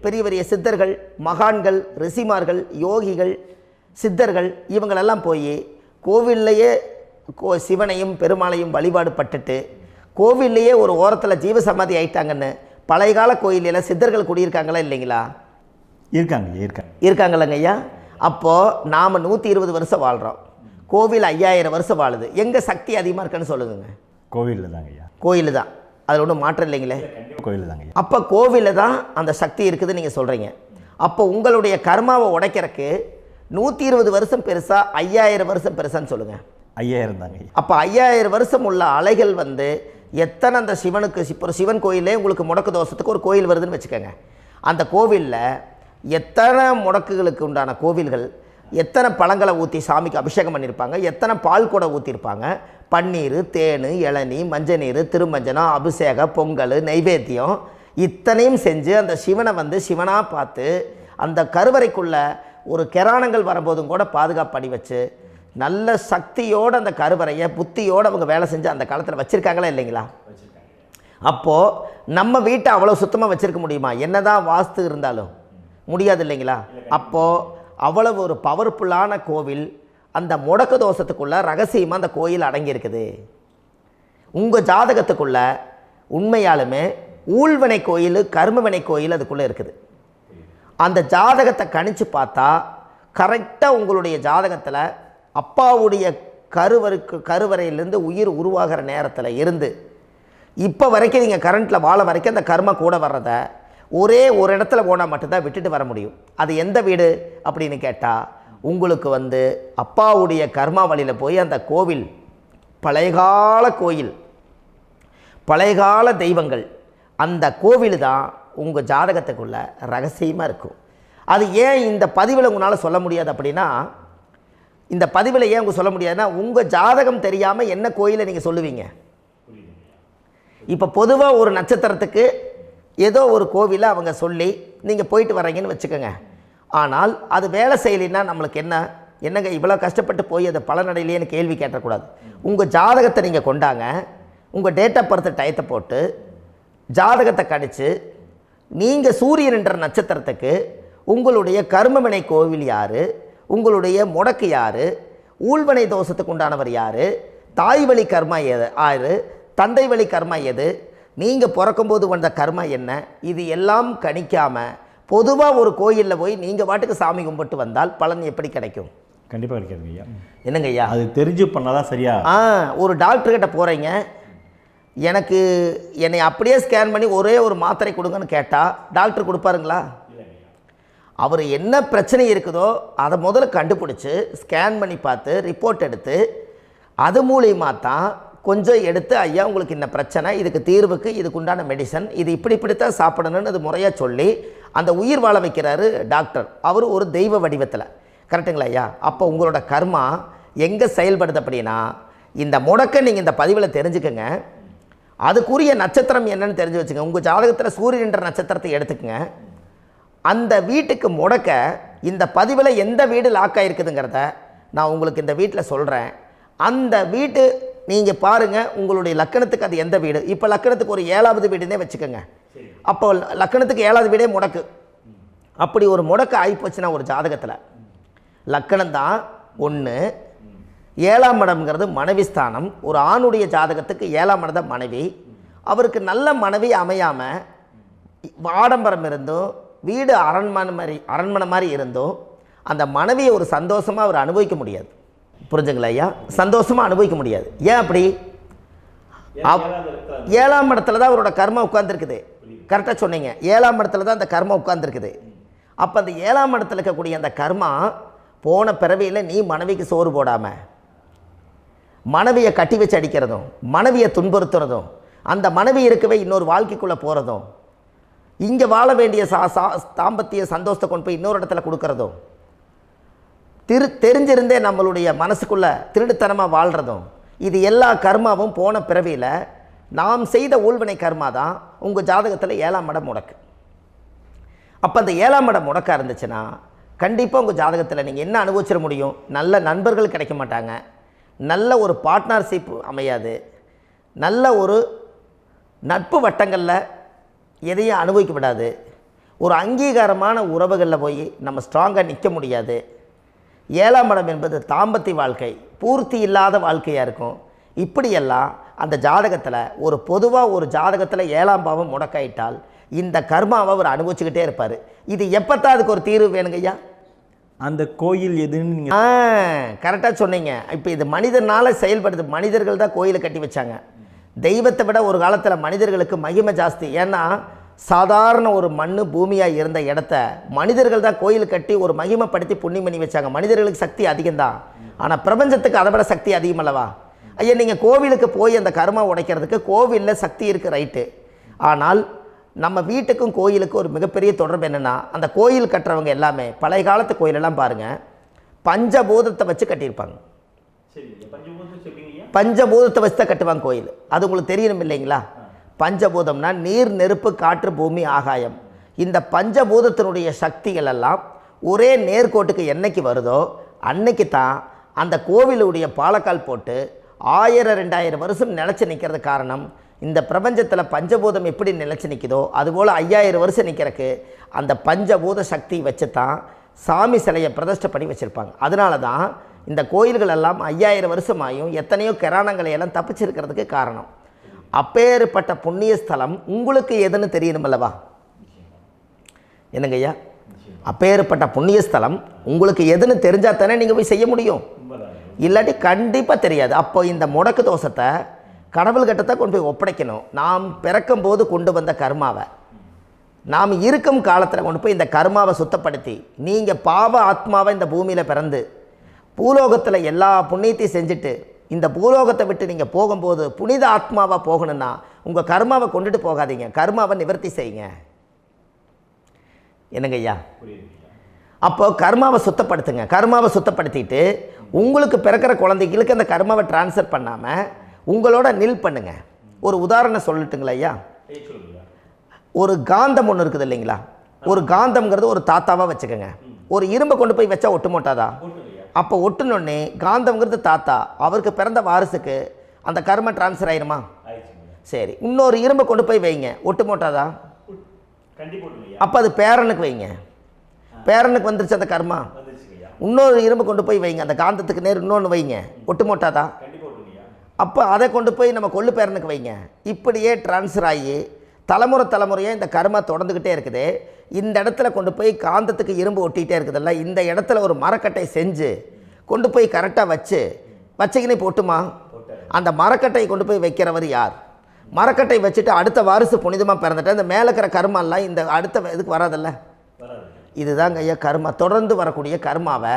பெரிய பெரிய சித்தர்கள், மகான்கள், ரிஷிமார்கள், யோகிகள், சித்தர்கள் இவங்களெல்லாம் போய் கோவில்லையே சிவனையும் பெருமாளையும் வழிபாடு பட்டுட்டு கோவில்லையே ஒரு ஓரத்தில் ஜீவசமாதி ஆயிட்டாங்கன்னு பழைய கால கோயிலில் சித்தர்கள் குடியிருக்காங்களா இல்லைங்களா? இருக்காங்கல்லங்க ஐயா. அப்போது நாம் 120 வருஷம் வாழ்கிறோம், கோவில் 5000 வருஷம் வாழுது. எங்கே சக்தி அதிகமாக இருக்குன்னு சொல்லுங்க? கோவிலில் தாங்க ஐயா. கோயில் தான், அதில் ஒன்றும் மாற்றம் இல்லைங்களே. கோயில் தாங்க. அப்போ கோவிலில் தான் அந்த சக்தி இருக்குதுன்னு நீங்கள் சொல்கிறீங்க. அப்போ உங்களுடைய கர்மாவை உடைக்கிறதுக்கு 120 வருஷம் பெருசா 5000 வருஷம் பெருசான்னு சொல்லுங்கள்? 5000 தாங்க. அப்போ 5000 வருஷம் உள்ள அலைகள் வந்து எத்தனை அந்த சிவனுக்கு இப்போ சிவன் கோயிலே உங்களுக்கு முடக்கு தோஷத்துக்கு ஒரு கோயில் வருதுன்னு வச்சுக்கோங்க. அந்த கோவிலில் எத்தனை முடக்குகளுக்கு உண்டான கோவில்கள், எத்தனை பழங்களை ஊற்றி சாமிக்கு அபிஷேகம் பண்ணியிருப்பாங்க, எத்தனை பால் கூட ஊற்றிருப்பாங்க, பன்னீர், தேன், இளநீ, மஞ்சள் நீர், திருமஞ்சனம், அபிஷேகம், பொங்கல், நைவேத்தியம் இத்தனையும் செஞ்சு அந்த சிவனை வந்து சிவனாக பார்த்து அந்த கருவறைக்குள்ள ஒரு கிராணங்கள் வரும்போதும் கூட பாதுகாப்பு பண்ணி வச்சு நல்ல சக்தியோடு அந்த கருவறையை புத்தியோடு அவங்க வேலை செஞ்சு அந்த காலத்தில் வச்சுருக்காங்களா இல்லைங்களா? அப்போது நம்ம வீட்டை அவ்வளோ சுத்தமாக வச்சுருக்க முடியுமா? என்னதான் வாஸ்து இருந்தாலும் முடியாது இல்லைங்களா? அப்போது அவ்வளவு ஒரு பவர்ஃபுல்லான கோவில் அந்த முடக்கு தோஷத்துக்குள்ளே ரகசியமாக அந்த கோயில் அடங்கியிருக்குது. உங்கள் ஜாதகத்துக்குள்ளே உண்மையாலுமே ஊழ்வினை கோயில், கர்மவினை கோயில் அதுக்குள்ளே இருக்குது. அந்த ஜாதகத்தை கணிச்சு பார்த்தா கரெக்டாக உங்களுடைய ஜாதகத்தில் அப்பாவுடைய கருவறையிலேருந்து உயிர் உருவாகிற நேரத்தில் இருந்து இப்போ வரைக்கும் நீங்கள் கரண்ட்டில் வாழ வரைக்கும் அந்த கர்ம கூட வர்றதை ஒரே ஒரு இடத்துல போனால் மட்டும்தான் விட்டுட்டு வர முடியும். அது எந்த வீடு அப்படின்னு கேட்டால் உங்களுக்கு வந்து அப்பாவுடைய கர்மா வழியில் போய் அந்த கோவில் பழையகால கோயில், பழையகால தெய்வங்கள், அந்த கோவில் தான் உங்கள் ஜாதகத்துக்குள்ள ரகசியமாக இருக்கும். அது ஏன் இந்த பதிவில் உங்களால் சொல்ல முடியாது அப்படின்னா, இந்த பதிவில் ஏன் உங்க சொல்ல முடியாதுன்னா உங்கள் ஜாதகம் தெரியாமல் என்ன கோயிலை நீங்கள் சொல்லுவீங்க? இப்போ பொதுவாக ஒரு நட்சத்திரத்துக்கு ஏதோ ஒரு கோவிலை அவங்க சொல்லி நீங்கள் போயிட்டு வர்றீங்கன்னு வச்சுக்கோங்க. ஆனால் அது வேலை செய்யலைன்னா நம்மளுக்கு என்னங்க இவ்வளோ கஷ்டப்பட்டு போய் அதை பலனடையிலேன்னு கேள்வி கேட்டக்கூடாது. உங்கள் ஜாதகத்தை நீங்கள் கொண்டாங்க, உங்கள் டேட் ஆஃப் பர்த் டயத்தை போட்டு ஜாதகத்தை கணிச்சு நீங்கள் சூரியன் என்ற நட்சத்திரத்துக்கு உங்களுடைய கர்மவினை கோவில் யார், உங்களுடைய முடக்கு யார், ஊழ்வனை தோஷத்துக்கு உண்டானவர் யார், தாய் வழி கர்மா யார், தந்தை வழி கர்மா எது, நீங்கள் பிறக்கும்போது வந்த கர்மா என்ன, இது எல்லாம் கணிக்காமல் பொதுவாக ஒரு கோயிலில் போய் நீங்கள் பாட்டுக்கு சாமி கும்பிட்டு வந்தால் பலன் எப்படி கிடைக்கும்? கண்டிப்பாக கிடைக்காதுங்க ஐயா. என்னங்க ஐயா? அது தெரிஞ்சு பண்ணாதான் சரியா? ஒரு டாக்டர்கிட்ட போகிறீங்க, என்னை அப்படியே ஸ்கேன் பண்ணி ஒரே ஒரு மாத்திரை கொடுங்கன்னு கேட்டால் டாக்டர் கொடுப்பாருங்களா? அவர் என்ன பிரச்சனை இருக்குதோ அதை முதல்ல கண்டுபிடிச்சி ஸ்கேன் பண்ணி பார்த்து ரிப்போர்ட் எடுத்து அது மூலியமாக தான் கொஞ்சம் எடுத்து ஐயா உங்களுக்கு இந்த பிரச்சனை, இதுக்கு தீர்வுக்கு இதுக்குண்டான மெடிசன், இது இப்படித்தான் சாப்பிடணும்னு அது முறையாக சொல்லி அந்த உயிர் வாழ வைக்கிறாரு டாக்டர். அவர் ஒரு தெய்வ வடிவத்தில். கரெக்டுங்களா ஐயா? அப்போ உங்களோட கர்மா எங்கே செயல்படுது அப்படின்னா இந்த முடக்க நீங்கள் இந்த பதிவில் தெரிஞ்சுக்கங்க. அதுக்குரிய நட்சத்திரம் என்னன்னு தெரிஞ்சு வச்சுங்க. உங்கள் ஜாதகத்தில் சூரியன் என்ற நட்சத்திரத்தை எடுத்துக்கங்க. அந்த வீட்டுக்கு முடக்க இந்த பதிவில் எந்த வீடு லாக் ஆகிருக்குதுங்கிறத நான் உங்களுக்கு இந்த வீட்டில் சொல்கிறேன். அந்த வீட்டு நீங்கள் பாருங்கள், உங்களுடைய லக்கணத்துக்கு அது எந்த வீடு. இப்போ லக்கணத்துக்கு ஒரு 7வது வீடுன்னே வச்சுக்கோங்க. அப்போ லக்கணத்துக்கு 7வது வீடே முடக்கு. அப்படி ஒரு முடக்கு ஆகிப்போச்சுன்னா ஒரு ஜாதகத்தில் லக்கணம் தான் 1, 7ஆம் இடம்ங்கிறது மனைவி ஸ்தானம். ஒரு ஆணுடைய ஜாதகத்துக்கு 7ஆம் இடம் தான் மனைவி. அவருக்கு நல்ல மனைவி அமையாமல் ஆடம்பரம் இருந்தும் வீடு அரண்மனை மாதிரி இருந்தும் அந்த மனைவியை ஒரு சந்தோஷமாக அவர் அனுபவிக்க முடியாது. புரிஞ்சுங்களா ஐயா? சந்தோஷமாக அனுபவிக்க முடியாது. ஏன் அப்படி? 7ஆம் இடத்துல தான் அவரோட கர்மா உட்கார்ந்துருக்குது. கரெக்டாக சொன்னீங்க. 7ஆம் இடத்துல தான் அந்த கர்மா உட்கார்ந்துருக்குது. அப்போ அந்த 7ஆம் இடத்துல இருக்கக்கூடிய அந்த கர்மா போன பிறவியில் நீ மனைவிக்கு சோறு போடாமல் மனைவியை கட்டி வச்சு அடிக்கிறதும், மனைவியை துன்புறுத்துறதும், அந்த மனைவி இருக்கவே இன்னொரு வாழ்க்கைக்குள்ளே போகிறதும், இங்கே வாழ வேண்டிய தாம்பத்திய சந்தோஷத்தை கொண்டு போய் இன்னொரு இடத்துல கொடுக்கறதும், தெரிஞ்சிருந்தே நம்மளுடைய மனசுக்குள்ளே திருடுத்தனமாக வாழ்கிறதும், இது எல்லா கர்மாவும் போன பிறவியில் நாம் செய்த ஊழ்வினை கர்மா தான் உங்கள் ஜாதகத்தில் 7ஆம் இடம் முடக்கு. அப்போ அந்த 7ஆம் இடம் முடக்கா இருந்துச்சுன்னா கண்டிப்பாக உங்கள் ஜாதகத்தில் நீங்கள் என்ன அனுபவிச்சிட முடியும்? நல்ல நண்பர்கள் கிடைக்க மாட்டாங்க, நல்ல ஒரு பார்ட்னர்ஷிப் அமையாது, நல்ல ஒரு நட்பு வட்டங்களில் எதையும் அனுபவிக்க விடாது, ஒரு அங்கீகாரமான உறவுகளில் போய் நம்ம ஸ்ட்ராங்காக நிற்க முடியாது. 7ஆம் இடம் என்பது தாம்பத்திய வாழ்க்கை, பூர்த்தி இல்லாத வாழ்க்கையாக இருக்கும். இப்படியெல்லாம் அந்த ஜாதகத்தில் ஒரு பொதுவாக ஒரு ஜாதகத்தில் 7ஆம் பாவம் முடக்காயிட்டால் இந்த கர்மாவை அவர் அனுபவிச்சுக்கிட்டே இருப்பார். இது எப்போத்தான் அதுக்கு ஒரு தீர்வு வேணுங்கய்யா? அந்த கோயில் எதுன்னு நீங்கள் கரெக்டாக சொன்னீங்க. இப்போ இது மனிதனால் செயல்படுது. மனிதர்கள் தான் கோயிலை கட்டி வச்சாங்க. தெய்வத்தை விட ஒரு காலத்தில் மனிதர்களுக்கு மகிமை ஜாஸ்தி. ஏன்னா சாதாரண ஒரு மண் பூமியாக இருந்த இடத்த மனிதர்கள் தான் கோயில் கட்டி ஒரு மகிமைப்படுத்தி புண்ணியம் பண்ணி வச்சாங்க. மனிதர்களுக்கு சக்தி அதிகம்தான், ஆனால் பிரபஞ்சத்துக்கு அதை விட சக்தி அதிகம் அல்லவா? ஐயா, நீங்கள் கோவிலுக்கு போய் அந்த கர்மா உடைக்கிறதுக்கு கோவிலில் சக்தி இருக்குது, ரைட்டு. ஆனால் நம்ம வீட்டுக்கும் கோயிலுக்கும் ஒரு மிகப்பெரிய தொடர்பு என்னென்னா, அந்த கோயில் கட்டுறவங்க எல்லாமே பழைய காலத்து கோயிலெல்லாம் பாருங்கள், பஞ்சபூதத்தை வச்சு கட்டியிருப்பாங்க. பஞ்சபூதத்தை வச்சு தான் கட்டுவாங்க கோயில். அது உங்களுக்கு தெரியணும் இல்லைங்களா? பஞ்சபூதம்னா நீர், நெருப்பு, காற்று, பூமி, ஆகாயம். இந்த பஞ்சபூதத்தினுடைய சக்திகள் எல்லாம் ஒரே நேர்கோட்டுக்கு என்னைக்கு வருதோ அன்னைக்கு தான் அந்த கோவிலுடைய பாலக்கால் போட்டு 1000-2000 வருஷம் நிலச்சி நிற்கிறது. காரணம், இந்த பிரபஞ்சத்தில் பஞ்சபூதம் எப்படி நிலச்சி நிற்குதோ அதுபோல் 5000 வருஷம் நிற்கிறதுக்கு அந்த பஞ்சபூத சக்தி வச்சு தான் சாமி சிலையை பிரதிஷ்டை பண்ணி வச்சுருப்பாங்க. அதனால தான் இந்த கோயில்கள் எல்லாம் 5000 வருஷமாயும் எத்தனையோ கிராணங்களை எல்லாம் தப்பிச்சிருக்கிறதுக்கு காரணம். அப்பேற்பட்ட புண்ணிய ஸ்தலம் உங்களுக்கு எதுன்னு தெரியணும் அல்லவா? என்னங்கய்யா? அப்பேற்பட்ட புண்ணிய ஸ்தலம் உங்களுக்கு எதுன்னு தெரிஞ்சால் தானே நீங்கள் போய் செய்ய முடியும், இல்லாட்டி கண்டிப்பாக தெரியாது. அப்போ இந்த முடக்கு தோஷத்தை கடவுள்கிட்ட கொண்டு போய் ஒப்படைக்கணும். நாம் பிறக்கும் போது கொண்டு வந்த கர்மாவை நாம் இருக்கும் காலத்தில் கொண்டு போய் இந்த கர்மாவை சுத்தப்படுத்தி, நீங்கள் பாவ ஆத்மாவை இந்த பூமியில் பிறந்து பூலோகத்தில் எல்லா புண்ணியத்தையும் செஞ்சுட்டு இந்த பூலோகத்தை விட்டு நீங்கள் போகும்போது புனித ஆத்மாவாக போகணுன்னா உங்கள் கர்மாவை கொண்டுட்டு போகாதீங்க, கர்மாவை நிவர்த்தி செய்யுங்க. என்னங்கய்யா? அப்போ கர்மாவை சுத்தப்படுத்துங்க. கர்மாவை சுத்தப்படுத்திட்டு உங்களுக்கு பிறக்கிற குழந்தைகளுக்கு அந்த கர்மாவை டிரான்ஸ்ஃபர் பண்ணாமல் உங்களோட நில் பண்ணுங்க. ஒரு உதாரணம் சொல்லட்டுங்களா ஐயா? ஒரு காந்தம் ஒன்று இருக்குது இல்லைங்களா? ஒரு காந்தம்ங்கிறது ஒரு தாத்தாவாக வச்சுக்கோங்க. ஒரு இரும்பை கொண்டு போய் வச்சா ஒட்டு மோட்டாதா? அப்போ ஒட்டுனோடனே காந்தம்ங்கிறது தாத்தா, அவருக்கு பிறந்த வாரிசுக்கு அந்த கர்ம டிரான்ஸ்ஃபர் ஆயிருமா? சரி, இன்னொரு இரும்பை கொண்டு போய் வைங்க, ஒட்டு மோட்டாதா? அப்போ அது பேரனுக்கு வைங்க, பேரனுக்கு வந்துருச்சு அந்த கர்மா. இன்னொரு இரும்பை கொண்டு போய் வைங்க, அந்த காந்தத்துக்கு நேர் இன்னொன்று வைங்க, ஒட்டு மோட்டாதா? அப்போ அதை கொண்டு போய் நம்ம கொள்ளு பேரனுக்கு வைங்க. இப்படியே டிரான்ஸ்ஃபர் ஆகி தலைமுறையாக இந்த கர்மா தொடர்ந்துக்கிட்டே இருக்குது. இந்த இடத்துல கொண்டு போய் காந்தத்துக்கு இரும்பு ஒட்டிகிட்டே இருக்குதுல்ல, இந்த இடத்துல ஒரு மரக்கட்டை செஞ்சு கொண்டு போய் கரெக்டாக வச்சுக்கினே போட்டுமா? அந்த மரக்கட்டையை கொண்டு போய் வைக்கிறவர் யார்? மரக்கட்டை வச்சுட்டு அடுத்த வாரிசு புனிதமாக பிறந்துட்டு அந்த மேலே இருக்கிற கர்மாலாம் இந்த அடுத்த இதுக்கு வராதில்ல. இதுதாங்க ஐயா கர்மா. தொடர்ந்து வரக்கூடிய கர்மாவை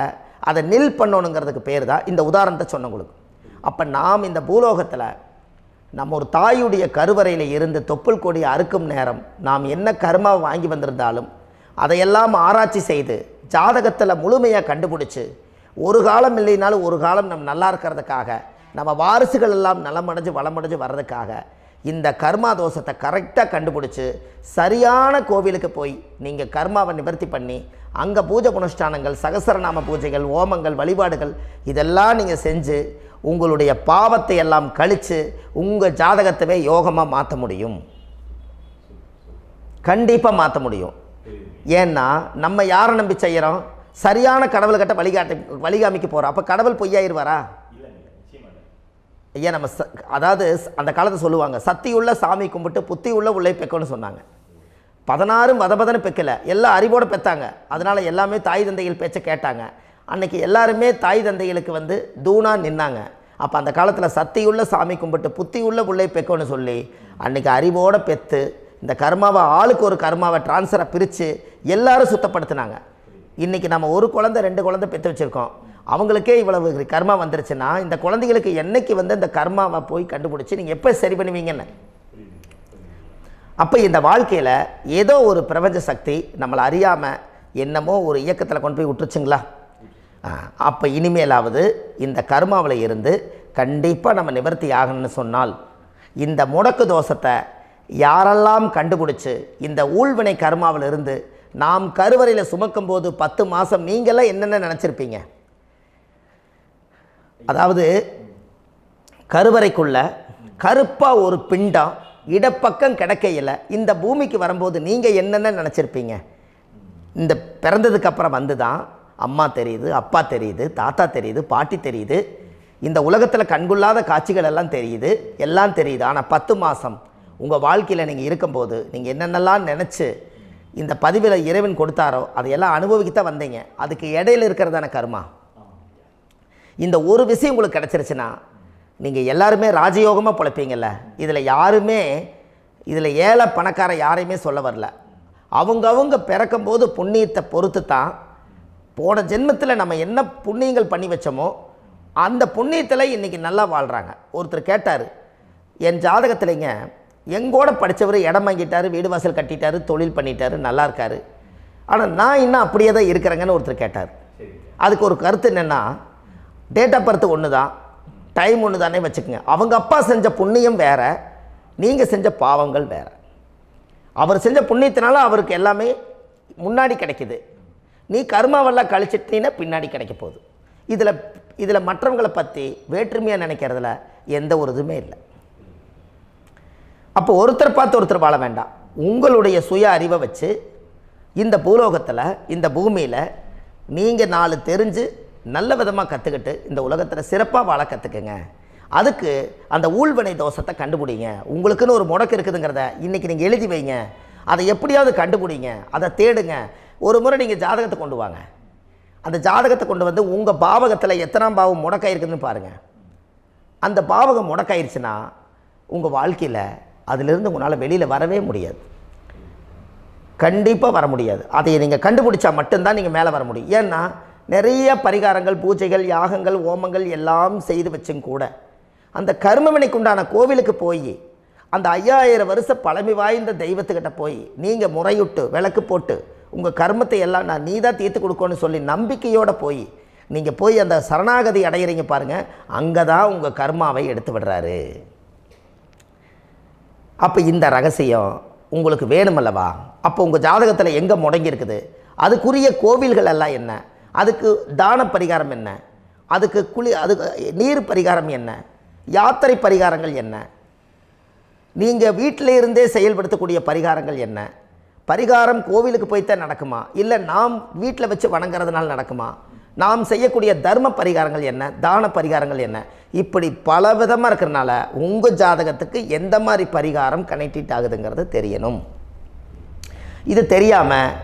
அதை நில் பண்ணணுங்கிறதுக்கு பேர் தான் இந்த உதாரணத்தை சொன்னவங்களுக்கு. அப்போ நாம் இந்த பூலோகத்தில் நம்ம ஒரு தாயுடைய கருவறையில் இருந்து தொப்புள் கொடி அறுக்கும் நேரம் நாம் என்ன கர்மாவை வாங்கி வந்திருந்தாலும் அதையெல்லாம் ஆராய்ச்சி செய்து ஜாதகத்தில் முழுமையாக கண்டுபிடிச்சி ஒரு காலம் இல்லைனாலும் ஒரு காலம் நம்ம நல்லா இருக்கிறதுக்காக, நம்ம வாரிசுகள் எல்லாம் நலமடைஞ்சு வளமடைஞ்சு வர்றதுக்காக இந்த கர்மா தோஷத்தை கரெக்டாக கண்டுபிடிச்சி சரியான கோவிலுக்கு போய் நீங்கள் கர்மாவை நிவர்த்தி பண்ணி அங்கே பூஜை புனஸ்தானங்கள், சகசரநாம பூஜைகள், ஓமங்கள், வழிபாடுகள் இதெல்லாம் நீங்கள் செஞ்சு உங்களுடைய பாவத்தை எல்லாம் கழித்து உங்கள் ஜாதகத்தவே யோகமாக மாற்ற முடியும். கண்டிப்பாக மாற்ற முடியும். ஏன்னா நம்ம யாரை நம்பி செய்கிறோம்? சரியான கடவுள்கிட்ட வழிகாமிக்க போகிறோம். அப்போ கடவுள் பொய்யாயிருவாரா? ஐயா நம்ம அதாவது அந்த காலத்தை சொல்லுவாங்க, சத்தியுள்ள சாமி கும்பிட்டு புத்தி உள்ள உள்ளே பெக்கணும்னு சொன்னாங்க. 16 வதபதன்னு பெக்கலை, எல்லாம் அறிவோடு பெற்றாங்க. அதனால் எல்லாமே தாய் தந்தைகள் பேச்சை கேட்டாங்க. அன்றைக்கி எல்லாருமே தாய் தந்தைகளுக்கு தூணாக நின்னாங்க. அப்போ அந்த காலத்தில் சத்தியுள்ள சாமி கும்பிட்டு புத்தி உள்ள உள்ளே பெக்கணும்னு சொல்லி அன்றைக்கி அறிவோடு பெற்று இந்த கர்மாவை ஆளுக்கு ஒரு கர்மாவை டிரான்ஸ்ஃபரை பிரித்து எல்லாரும் சுத்தப்படுத்தினாங்க. இன்றைக்கி நம்ம ஒரு குழந்தை 2 குழந்தை பெற்று வச்சுருக்கோம். அவங்களுக்கே இவ்வளவு கர்மா வந்துருச்சுன்னா இந்த குழந்தைகளுக்கு என்னைக்கு இந்த கர்மாவை போய் கண்டுபிடிச்சி நீங்கள் எப்போ சரி பண்ணுவீங்கன்னு. அப்போ இந்த வாழ்க்கையில் ஏதோ ஒரு பிரபஞ்ச சக்தி நம்மளை அறியாமல் என்னமோ ஒரு இயக்கத்தில் கொண்டு போய் விட்டுருச்சுங்களா? அப்போ இனிமேலாவது இந்த கர்மாவில் இருந்து கண்டிப்பாக நம்ம நிவர்த்தி ஆகணும்னு சொன்னால் இந்த முடக்கு தோஷத்தை யாரெல்லாம் கண்டுபிடிச்சி இந்த ஊழ்வினை கர்மாவில் இருந்து நாம் கருவறையில் சுமக்கும் போது 10 மாதம் நீங்களாம் என்னென்ன நினச்சிருப்பீங்க? அதாவது கருவறைக்குள்ள கருப்பாக ஒரு பிண்டம் இடப்பக்கம் கிடக்கையில் இந்த பூமிக்கு வரும்போது நீங்கள் என்னென்ன நினச்சிருப்பீங்க? இந்த பிறந்ததுக்கு அப்புறம் வந்து தான் அம்மா தெரியுது, அப்பா தெரியுது, தாத்தா தெரியுது, பாட்டி தெரியுது, இந்த உலகத்தில் கண்கொள்ளாத காட்சிகள் எல்லாம் தெரியுது, எல்லாம் தெரியுது. ஆனால் 10 மாதம் உங்கள் வாழ்க்கையில் நீங்கள் இருக்கும்போது நீங்கள் என்னென்னலாம் நினச்சி இந்த பதிவில் இறைவன் கொடுத்தாரோ அதையெல்லாம் அனுபவிக்கத்தான் வந்தீங்க. அதுக்கு இடையில இருக்கிறதான கர்மா. இந்த ஒரு விஷயம் உங்களுக்கு கிடச்சிருச்சுன்னா நீங்கள் எல்லாருமே ராஜயோகமாக பிழைப்பீங்கள்ல. இதில் ஏழை பணக்கார யாரையுமே சொல்ல வரல. அவங்க பிறக்கும்போது புண்ணியத்தை பொறுத்து தான் போன ஜென்மத்தில் நம்ம என்ன புண்ணியங்கள் பண்ணி வச்சோமோ அந்த புண்ணியத்தில் இன்றைக்கி நல்லா வாழ்கிறாங்க. ஒருத்தர் கேட்டார், என் ஜாதகத்தில்ங்க எங்கூட படித்தவர் இடம் வாங்கிட்டார், வீடு வாசல் கட்டிட்டார், தொழில் பண்ணிட்டார், நல்லா இருக்கார், ஆனால் நான் இன்னும் அப்படியே தான் இருக்கிறேங்கன்னு ஒருத்தர் கேட்டார். அதுக்கு ஒரு கருத்து என்னென்னா, டேட் ஆஃப் பர்த் ஒன்று தான், டைம் ஒன்று தானே வச்சுக்கோங்க. அவங்க அப்பா செஞ்ச புண்ணியம் வேறு, நீங்கள் செஞ்ச பாவங்கள் வேறு. அவர் செஞ்ச புண்ணியத்தினால அவருக்கு எல்லாமே முன்னாடி கிடைக்கிது. நீ கர்மாவெல்லாம் கழிச்சிட்டினா பின்னாடி கிடைக்க போகுது. இதில் மற்றவங்களை பற்றி வேற்றுமையாக நினைக்கிறதுல எந்த ஒரு இதுவுமே இல்லை. அப்போ ஒருத்தர் பார்த்து ஒருத்தர் வாழ வேண்டாம். உங்களுடைய சுய அறிவை வச்சு இந்த பூலோகத்தில் இந்த பூமியில் நீங்கள் 4 தெரிஞ்சு நல்ல விதமாக கற்றுக்கிட்டு இந்த உலகத்தில் சிறப்பாக வாழ கற்றுக்குங்க. அதுக்கு அந்த ஊழ்வினை தோஷத்தை கண்டுபிடிங்க. உங்களுக்குன்னு ஒரு முடக்கு இருக்குதுங்கிறத இன்றைக்கி நீங்கள் எழுதி வைங்க. அதை எப்படியாவது கண்டுபிடிங்க, அதை தேடுங்க. ஒரு முறை நீங்கள் ஜாதகத்தை கொண்டு வாங்க. அந்த ஜாதகத்தை கொண்டு வந்து உங்கள் பாவகத்தில் எத்தனாம் பாவம் முடக்காயிருக்குதுன்னு பாருங்கள். அந்த பாவகம் முடக்காயிருச்சுன்னா உங்கள் வாழ்க்கையில் அதிலிருந்து உங்களால் வெளியில் வரவே முடியாது, கண்டிப்பாக வர முடியாது. அதை நீங்கள் கண்டுபிடிச்சா மட்டும்தான் நீங்கள் மேலே வர முடியும். ஏன்னா நிறைய பரிகாரங்கள், பூஜைகள், யாகங்கள், ஓமங்கள் எல்லாம் செய்து வச்சும் கூட அந்த கர்மவினைக்கு உண்டான கோவிலுக்கு போய் அந்த 5000 வருஷ பழமை வாய்ந்த தெய்வத்துக்கிட்ட போய் நீங்கள் முறையிட்டு விளக்கு போட்டு உங்கள் கர்மத்தை எல்லாம் நான் நீ தான் தீர்த்து கொடுக்கணும்னு சொல்லி நம்பிக்கையோடு நீங்கள் போய் அந்த சரணாகதி அடையிறீங்க பாருங்கள், அங்கே தான் உங்கள் கர்மாவை எடுத்து விடுறாரு. அப்போ இந்த ரகசியம் உங்களுக்கு வேணுமல்லவா? அப்போ உங்கள் ஜாதகத்தில் எங்கே முடங்கி அதுக்குரிய கோவில்கள் எல்லாம் என்ன, அதுக்கு தான பரிகாரம் என்ன, அதுக்கு நீர் பரிகாரம் என்ன, யாத்திரை பரிகாரங்கள் என்ன, நீங்கள் வீட்டில் இருந்தே செயல்படுத்தக்கூடிய பரிகாரங்கள் என்ன, பரிகாரம் கோவிலுக்கு போய்த்தான் நடக்குமா, இல்லை நாம் வீட்டில் வச்சு வணங்குறதுனால நடக்குமா, நாம் செய்யக்கூடிய தர்ம பரிகாரங்கள் என்ன, தான பரிகாரங்கள் என்ன, இப்படி பல விதமாக இருக்கிறனால உங்கள் ஜாதகத்துக்கு எந்த மாதிரி பரிகாரம் கனெக்ட் ஆகுதுங்கிறது தெரியணும். இது தெரியாமல்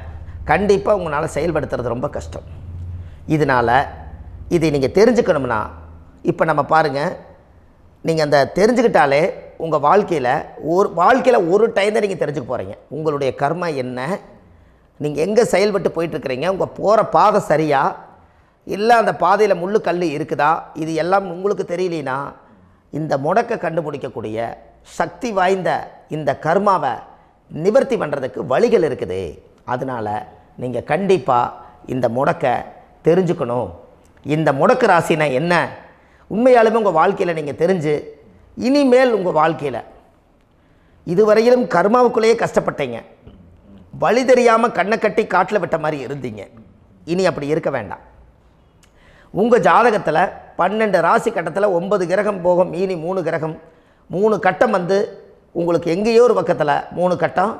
கண்டிப்பாக உங்களால் செயல்படுத்துறது ரொம்ப கஷ்டம். இதனால் இதை நீங்கள் தெரிஞ்சுக்கணும்னா இப்போ நம்ம பாருங்கள், நீங்கள் அந்த தெரிஞ்சுக்கிட்டாலே உங்கள் வாழ்க்கையில் ஒரு டைம் தான் நீங்கள் தெரிஞ்சுக்க போகிறீங்க. உங்களுடைய கர்மா என்ன, நீங்கள் எங்கே செயல்பட்டு போயிட்டுருக்கிறீங்க, உங்கள் போகிற பாதை சரியா இல்லை அந்த பாதையில் முள்ளு கல் இருக்குதா, இது எல்லாம் உங்களுக்கு தெரியலனா இந்த முடக்கை கண்டுபிடிக்கக்கூடிய சக்தி வாய்ந்த இந்த கர்மாவை நிவர்த்தி பண்ணுறதுக்கு வழிகள் இருக்குது. அதனால் நீங்கள் கண்டிப்பாக இந்த முடக்கை தெரிஞ்சுக்கணும். இந்த முடக்கு ராசினா என்ன உண்மையாலுமே உங்கள் வாழ்க்கையில் நீங்கள் தெரிஞ்சு இனிமேல் உங்கள் வாழ்க்கையில் இதுவரையிலும் கர்மாவுக்குள்ளேயே கஷ்டப்பட்டீங்க, வழி தெரியாமல் கண்ணை கட்டி காட்டில் விட்ட மாதிரி இருந்தீங்க. இனி அப்படி இருக்க வேண்டாம். உங்கள் ஜாதகத்தில் 12 ராசி கட்டத்தில் 9 கிரகம் போகும், மீனி 3 கிரகம், 3 கட்டம் உங்களுக்கு எங்கேயோ ஒரு பக்கத்தில் 3 கட்டம்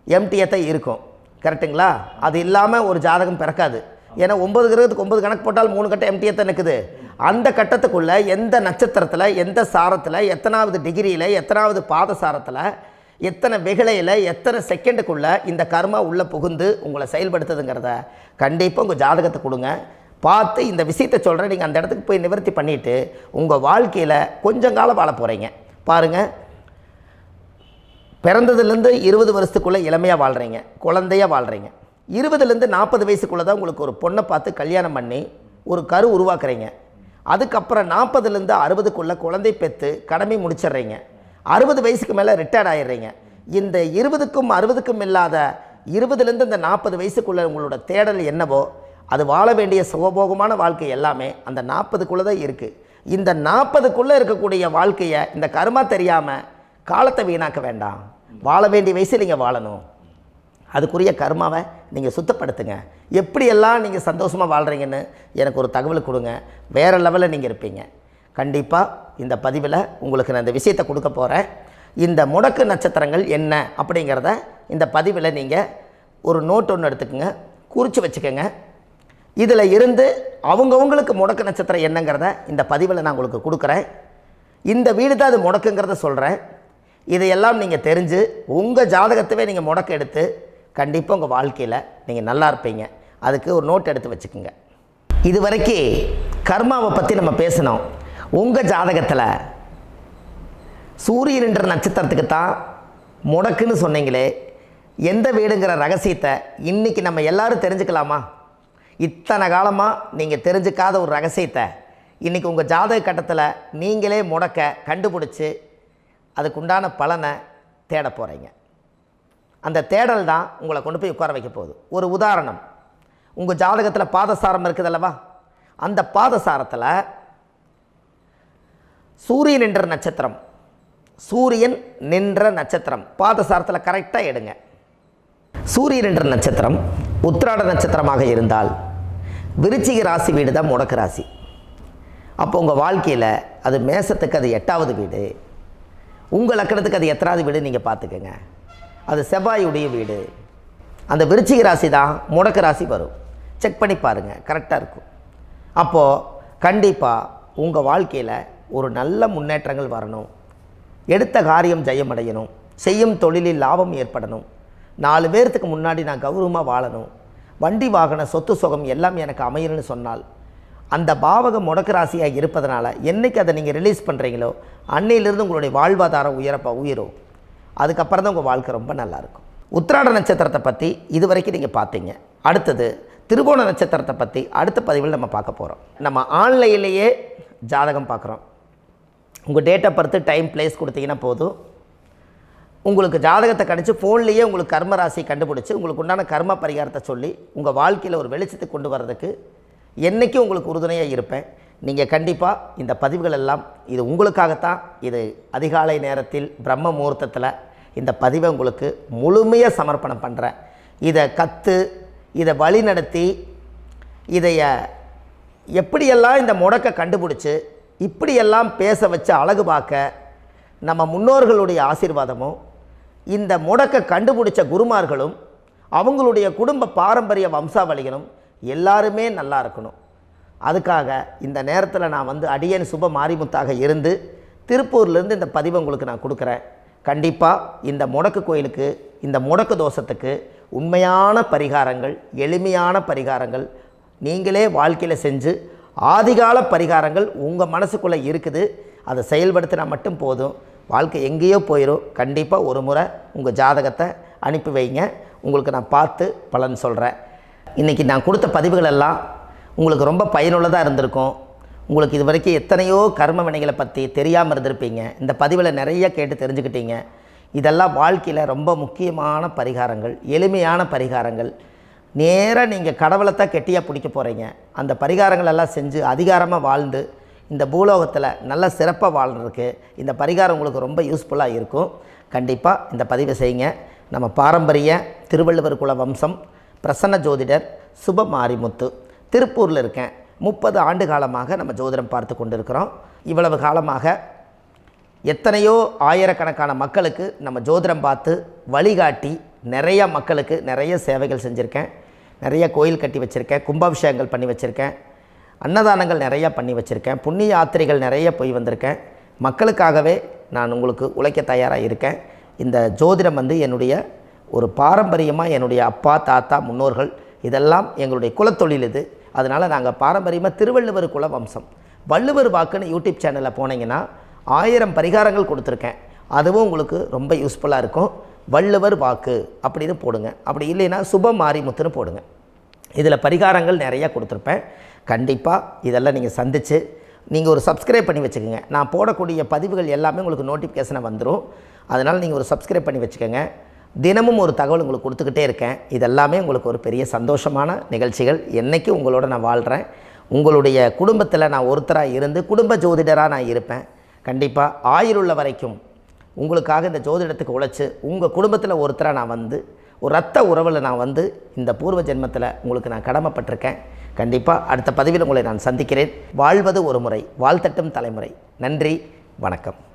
எம்டியாக தான் இருக்கும். கரெக்டுங்களா? அது இல்லாமல் ஒரு ஜாதகம் பிறக்காது. ஏன்னா 9 கிரகத்துக்கு 9 கணக்கு போட்டால் 3 கட்டம் எம்டியாக தான் நிற்குது. அந்த கட்டத்துக்குள்ளே எந்த நட்சத்திரத்தில், எந்த சாரத்தில், எத்தனாவது டிகிரியில், எத்தனாவது பாதசாரத்தில், எத்தனை வெகுளையில், எத்தனை செகண்டுக்குள்ளே இந்த கர்மா உள்ளே புகுந்து உங்களை செயல்படுத்துதுங்கிறத கண்டிப்பாக உங்கள் ஜாதகத்தை கொடுங்க. பார்த்து இந்த விஷயத்தை சொல்கிறேன், நீங்கள் அந்த இடத்துக்கு போய் நிவர்த்தி பண்ணிவிட்டு உங்கள் வாழ்க்கையில் கொஞ்சம் காலம் வாழ போகிறீங்க. பாருங்கள், பிறந்ததுலேருந்து 20 வருஷத்துக்குள்ளே இளமையாக வாழ்கிறீங்க, குழந்தையாக வாழ்கிறீங்க. 20லேருந்து 40 வயசுக்குள்ளே தான் உங்களுக்கு ஒரு பொண்ணை பார்த்து கல்யாணம் பண்ணி ஒரு கரு உருவாக்குறீங்க. அதுக்கப்புறம் 40லேருந்து 60க்குள்ளே குழந்தை பெற்று கடமை முடிச்சிடுறீங்க. 60 வயசுக்கு மேலே ரிட்டையர்ட் ஆகிடுறீங்க. இந்த 20க்கும் 60க்கும் இல்லாத 20லேருந்து இந்த 40 வயசுக்குள்ளே உங்களோட தேடல் என்னவோ அது வாழ வேண்டிய சுகபோகமான வாழ்க்கை எல்லாமே அந்த 40க்குள்ளே தான் இருக்குது. இந்த 40க்குள்ளே இருக்கக்கூடிய வாழ்க்கையை இந்த கர்மா தெரியாமல் காலத்தை வீணாக்க வேண்டாம். வாழ வேண்டிய வயசில் நீங்கள் வாழணும். அதுக்குரிய கர்மாவை நீங்கள் சுத்தப்படுத்துங்க. எப்படியெல்லாம் நீங்கள் சந்தோஷமாக வாழ்கிறீங்கன்னு எனக்கு ஒரு தகவல் கொடுங்க. வேறு லெவலில் நீங்கள் இருப்பீங்க. கண்டிப்பாக இந்த பதிவில் உங்களுக்கு நான் இந்த விஷயத்தை கொடுக்க போகிறேன். இந்த முடக்கு நட்சத்திரங்கள் என்ன அப்படிங்கிறத இந்த பதிவில் நீங்கள் ஒரு நோட் ஒன்று எடுத்துக்கோங்க, குறித்து வச்சுக்கோங்க. இதில் இருந்து அவங்கவுங்களுக்கு முடக்கு நட்சத்திரம் என்னங்கிறத இந்த பதிவில் நான் உங்களுக்கு கொடுக்குறேன். இந்த வீடு தான் அது முடக்குங்கிறத சொல்கிறேன். இதையெல்லாம் நீங்கள் தெரிஞ்சு உங்கள் ஜாதகத்தவே நீங்கள் முடக்கு எடுத்து கண்டிப்பாக உங்கள் வாழ்க்கையில் நீங்கள் நல்லா இருப்பீங்க. அதுக்கு ஒரு நோட் எடுத்து வச்சுக்கோங்க. இது வரைக்கும் கர்மாவை பற்றி நம்ம பேசினோம். உங்கள் ஜாதகத்தில் சூரியன் என்ற நட்சத்திரத்துக்கு தான் முடக்குன்னு சொன்னீங்களே, எந்த வீடுங்கிற ரகசியத்தை இன்றைக்கி நம்ம எல்லோரும் தெரிஞ்சுக்கலாமா? இத்தனை காலமாக நீங்கள் தெரிஞ்சுக்காத ஒரு ரகசியத்தை இன்றைக்கி உங்கள் ஜாதக கட்டத்தில் நீங்களே முடக்க கண்டுபிடிச்சி அதுக்குண்டான பலனை தேட போகிறீங்க. அந்த தேடல் தான் உங்களை கொண்டு போய் உட்கார வைக்க போகுது. ஒரு உதாரணம், உங்கள் ஜாதகத்தில் பாதசாரம் இருக்குது அல்லவா? அந்த பாதசாரத்தில் சூரியன் என்ற நட்சத்திரம், சூரியன் நின்ற நட்சத்திரம் பாதசாரத்தில் கரெக்டாக எடுங்க. சூரியன் என்ற நட்சத்திரம் உத்திராட நட்சத்திரமாக இருந்தால் விருச்சிக ராசி வீடு தான் முடக்கு ராசி. அப்போ உங்கள் வாழ்க்கையில் அது மேசத்துக்கு அது 8வது வீடு, உங்கள் லக்கணத்துக்கு அது எத்தனாவது வீடு நீங்கள் பார்த்துக்கோங்க. அது செவ்வாயுடைய வீடு. அந்த விருச்சிக ராசி தான் முடக்கு ராசி வரும். செக் பண்ணி பாருங்கள், கரெக்டாக இருக்கும். அப்போது கண்டிப்பாக உங்கள் வாழ்க்கையில் ஒரு நல்ல முன்னேற்றங்கள் வரணும். எடுத்த காரியம் ஜெயமடையணும். செய்யும் தொழிலில் லாபம் ஏற்படணும். 4 பேர்த்துக்கு முன்னாடி நான் கௌரவமாக வாழணும். வண்டி வாகன சொத்து சுகம் எல்லாம் எனக்கு அமையணும்னு சொன்னால் அந்த பாவகம் முடக்கு ராசியாக இருப்பதனால என்றைக்கு அதை நீங்கள் ரிலீஸ் பண்ணுறீங்களோ அன்னையிலிருந்து உங்களுடைய வாழ்வாதாரம் உயரும். அதுக்கப்புறம் தான் உங்கள் வாழ்க்கை ரொம்ப நல்லாயிருக்கும். உத்திராட நட்சத்திரத்தை பற்றி இது வரைக்கும் நீங்கள் பார்த்தீங்க. அடுத்தது திருவோண நட்சத்திரத்தை பற்றி அடுத்த பதிவில் நம்ம பார்க்க போகிறோம். நம்ம ஆன்லைன்லேயே ஜாதகம் பார்க்குறோம். உங்கள் date of birth, time, place கொடுத்தீங்கன்னா போதும். உங்களுக்கு ஜாதகத்தை கணிச்சு ஃபோன்லேயே உங்களுக்கு கர்ம ராசி கண்டுபிடிச்சி உங்களுக்கு உண்டான கர்ம பரிகாரத்தை சொல்லி உங்கள் வாழ்க்கையில் ஒரு வெளிச்சத்தை கொண்டு வர்றதுக்கு என்றைக்கும் உங்களுக்கு உறுதுணையாக இருப்பேன். நீங்கள் கண்டிப்பாக இந்த பதிவுகள் எல்லாம் இது உங்களுக்காகத்தான். இது அதிகாலை நேரத்தில் பிரம்ம முகூர்த்தத்தில் இந்த பதிவை உங்களுக்கு முழுமையாக சமர்ப்பணம் பண்ணுறேன். இதை இதை வழி நடத்தி இதைய எப்படியெல்லாம் இந்த முடக்கை கண்டுபிடிச்சி இப்படியெல்லாம் பேச வச்சு அழகு பார்க்க நம்ம முன்னோர்களுடைய ஆசீர்வாதமும் இந்த முடக்கை கண்டுபிடிச்ச குருமார்களும் அவங்களுடைய குடும்ப பாரம்பரிய வம்சாவளிகளும் எல்லாருமே நல்லா இருக்கணும். அதுக்காக இந்த நேரத்தில் நான் வந்து அடியேன் சுப மாரிமுத்தாக இருந்து திருப்பூர்லேருந்து இந்த பதிவை உங்களுக்கு நான் கொடுக்குறேன். கண்டிப்பாக இந்த முடக்கு கோயிலுக்கு, இந்த முடக்கு தோஷத்துக்கு உண்மையான பரிகாரங்கள், எளிமையான பரிகாரங்கள் நீங்களே வாழ்க்கையில் செஞ்சு ஆதிகால பரிகாரங்கள் உங்கள் மனசுக்குள்ளே இருக்குது. அதை செயல்படுத்தினா மட்டும் போதும், வாழ்க்கை எங்கேயோ போயிடும். கண்டிப்பாக ஒரு முறை உங்கள் ஜாதகத்தை அனுப்பி வைங்க, உங்களுக்கு நான் பார்த்து பலன் சொல்கிறேன். இன்றைக்கி நான் கொடுத்த பதிவுகள் எல்லாம் உங்களுக்கு ரொம்ப பயனுள்ளதாக இருந்திருக்கும். உங்களுக்கு இது வரைக்கும் எத்தனையோ கர்ம வினைகளை பற்றி தெரியாமல் இருந்திருப்பீங்க. இந்த பதிவில் நிறைய கேட்டு தெரிஞ்சுக்கிட்டீங்க. இதெல்லாம் வாழ்க்கையில் ரொம்ப முக்கியமான பரிகாரங்கள், எளிமையான பரிகாரங்கள். நேராக நீங்கள் கடவுளை தான் கெட்டியாக பிடிக்க போகிறீங்க. அந்த பரிகாரங்கள் எல்லாம் செஞ்சு அதிகாரமாக வாழ்ந்து இந்த பூலோகத்தில் நல்ல சிறப்பாக வாழ்கிறதுக்கு இந்த பரிகாரம் உங்களுக்கு ரொம்ப யூஸ்ஃபுல்லாக இருக்கும். கண்டிப்பாக இந்த பதிவை செய்யுங்க. நம்ம பாரம்பரிய திருவள்ளுவர் குல வம்சம் பிரசன்ன ஜோதிடர் சுப மாரிமுத்து, திருப்பூரில் இருக்கேன். 30 ஆண்டு காலமாக நம்ம ஜோதிடம் பார்த்து கொண்டிருக்கிறோம். இவ்வளவு காலமாக எத்தனையோ ஆயிரக்கணக்கான மக்களுக்கு நம்ம ஜோதிடம் பார்த்து வழிகாட்டி நிறைய மக்களுக்கு நிறைய சேவைகள் செஞ்சுருக்கேன். நிறைய கோயில் கட்டி வச்சுருக்கேன், கும்பாபிஷேகங்கள் பண்ணி வச்சுருக்கேன், அன்னதானங்கள் நிறையா பண்ணி வச்சுருக்கேன், புண்ணிய யாத்திரைகள் நிறைய போய் வந்திருக்கேன். மக்களுக்காகவே நான் உங்களுக்கு உழைக்க தயாராக இருக்கேன். இந்த ஜோதிடம் வந்து என்னுடைய ஒரு பாரம்பரியமாக என்னுடைய அப்பா, தாத்தா, முன்னோர்கள் இதெல்லாம் எங்களுடைய குலத்தொழில் இது. அதனால் நாங்கள் பாரம்பரியமாக திருவள்ளுவர் குல வம்சம். வள்ளுவர் வாக்குன்னு யூடியூப் சேனலில் போனீங்கன்னா 1000 பரிகாரங்கள் கொடுத்துருக்கேன். அதுவும் உங்களுக்கு ரொம்ப யூஸ்ஃபுல்லாக இருக்கும். வள்ளுவர் வாக்கு அப்படின்னு போடுங்க. அப்படி இல்லைன்னா சுப மாரிமுத்துன்னு போடுங்க. இதில் பரிகாரங்கள் நிறையா கொடுத்துருப்பேன். கண்டிப்பாக இதெல்லாம் நீங்கள் சந்தித்து நீங்கள் ஒரு சப்ஸ்கிரைப் பண்ணி வச்சுக்கோங்க. நான் போடக்கூடிய பதிவுகள் எல்லாமே உங்களுக்கு நோட்டிஃபிகேஷனை வந்துடும். அதனால் நீங்கள் ஒரு சப்ஸ்கிரைப் பண்ணி வச்சுக்கோங்க. தினமும் ஒரு தகவல் உங்களுக்கு கொடுத்துக்கிட்டே இருக்கேன். இதெல்லாமே உங்களுக்கு ஒரு பெரிய சந்தோஷமான நிகழ்ச்சிகள். என்றைக்கும் உங்களோட நான் வாழ்கிறேன். உங்களுடைய குடும்பத்தில் நான் ஒருத்தராக இருந்து குடும்ப ஜோதிடராக நான் இருப்பேன். கண்டிப்பாக ஆயுளுள்ள வரைக்கும் உங்களுக்காக இந்த ஜோதிடத்துக்கு உழைச்சி உங்கள் குடும்பத்தில் ஒருத்தராக நான் வந்து ஒரு ரத்த உறவில் நான் வந்து இந்த பூர்வ ஜென்மத்தில் உங்களுக்கு நான் கடமைப்பட்டிருக்கேன். கண்டிப்பாக அடுத்த பதிவில் உங்களை நான் சந்திக்கிறேன். வாழ்வது ஒரு முறை, வாழ்த்தட்டும் தலைமுறை. நன்றி, வணக்கம்.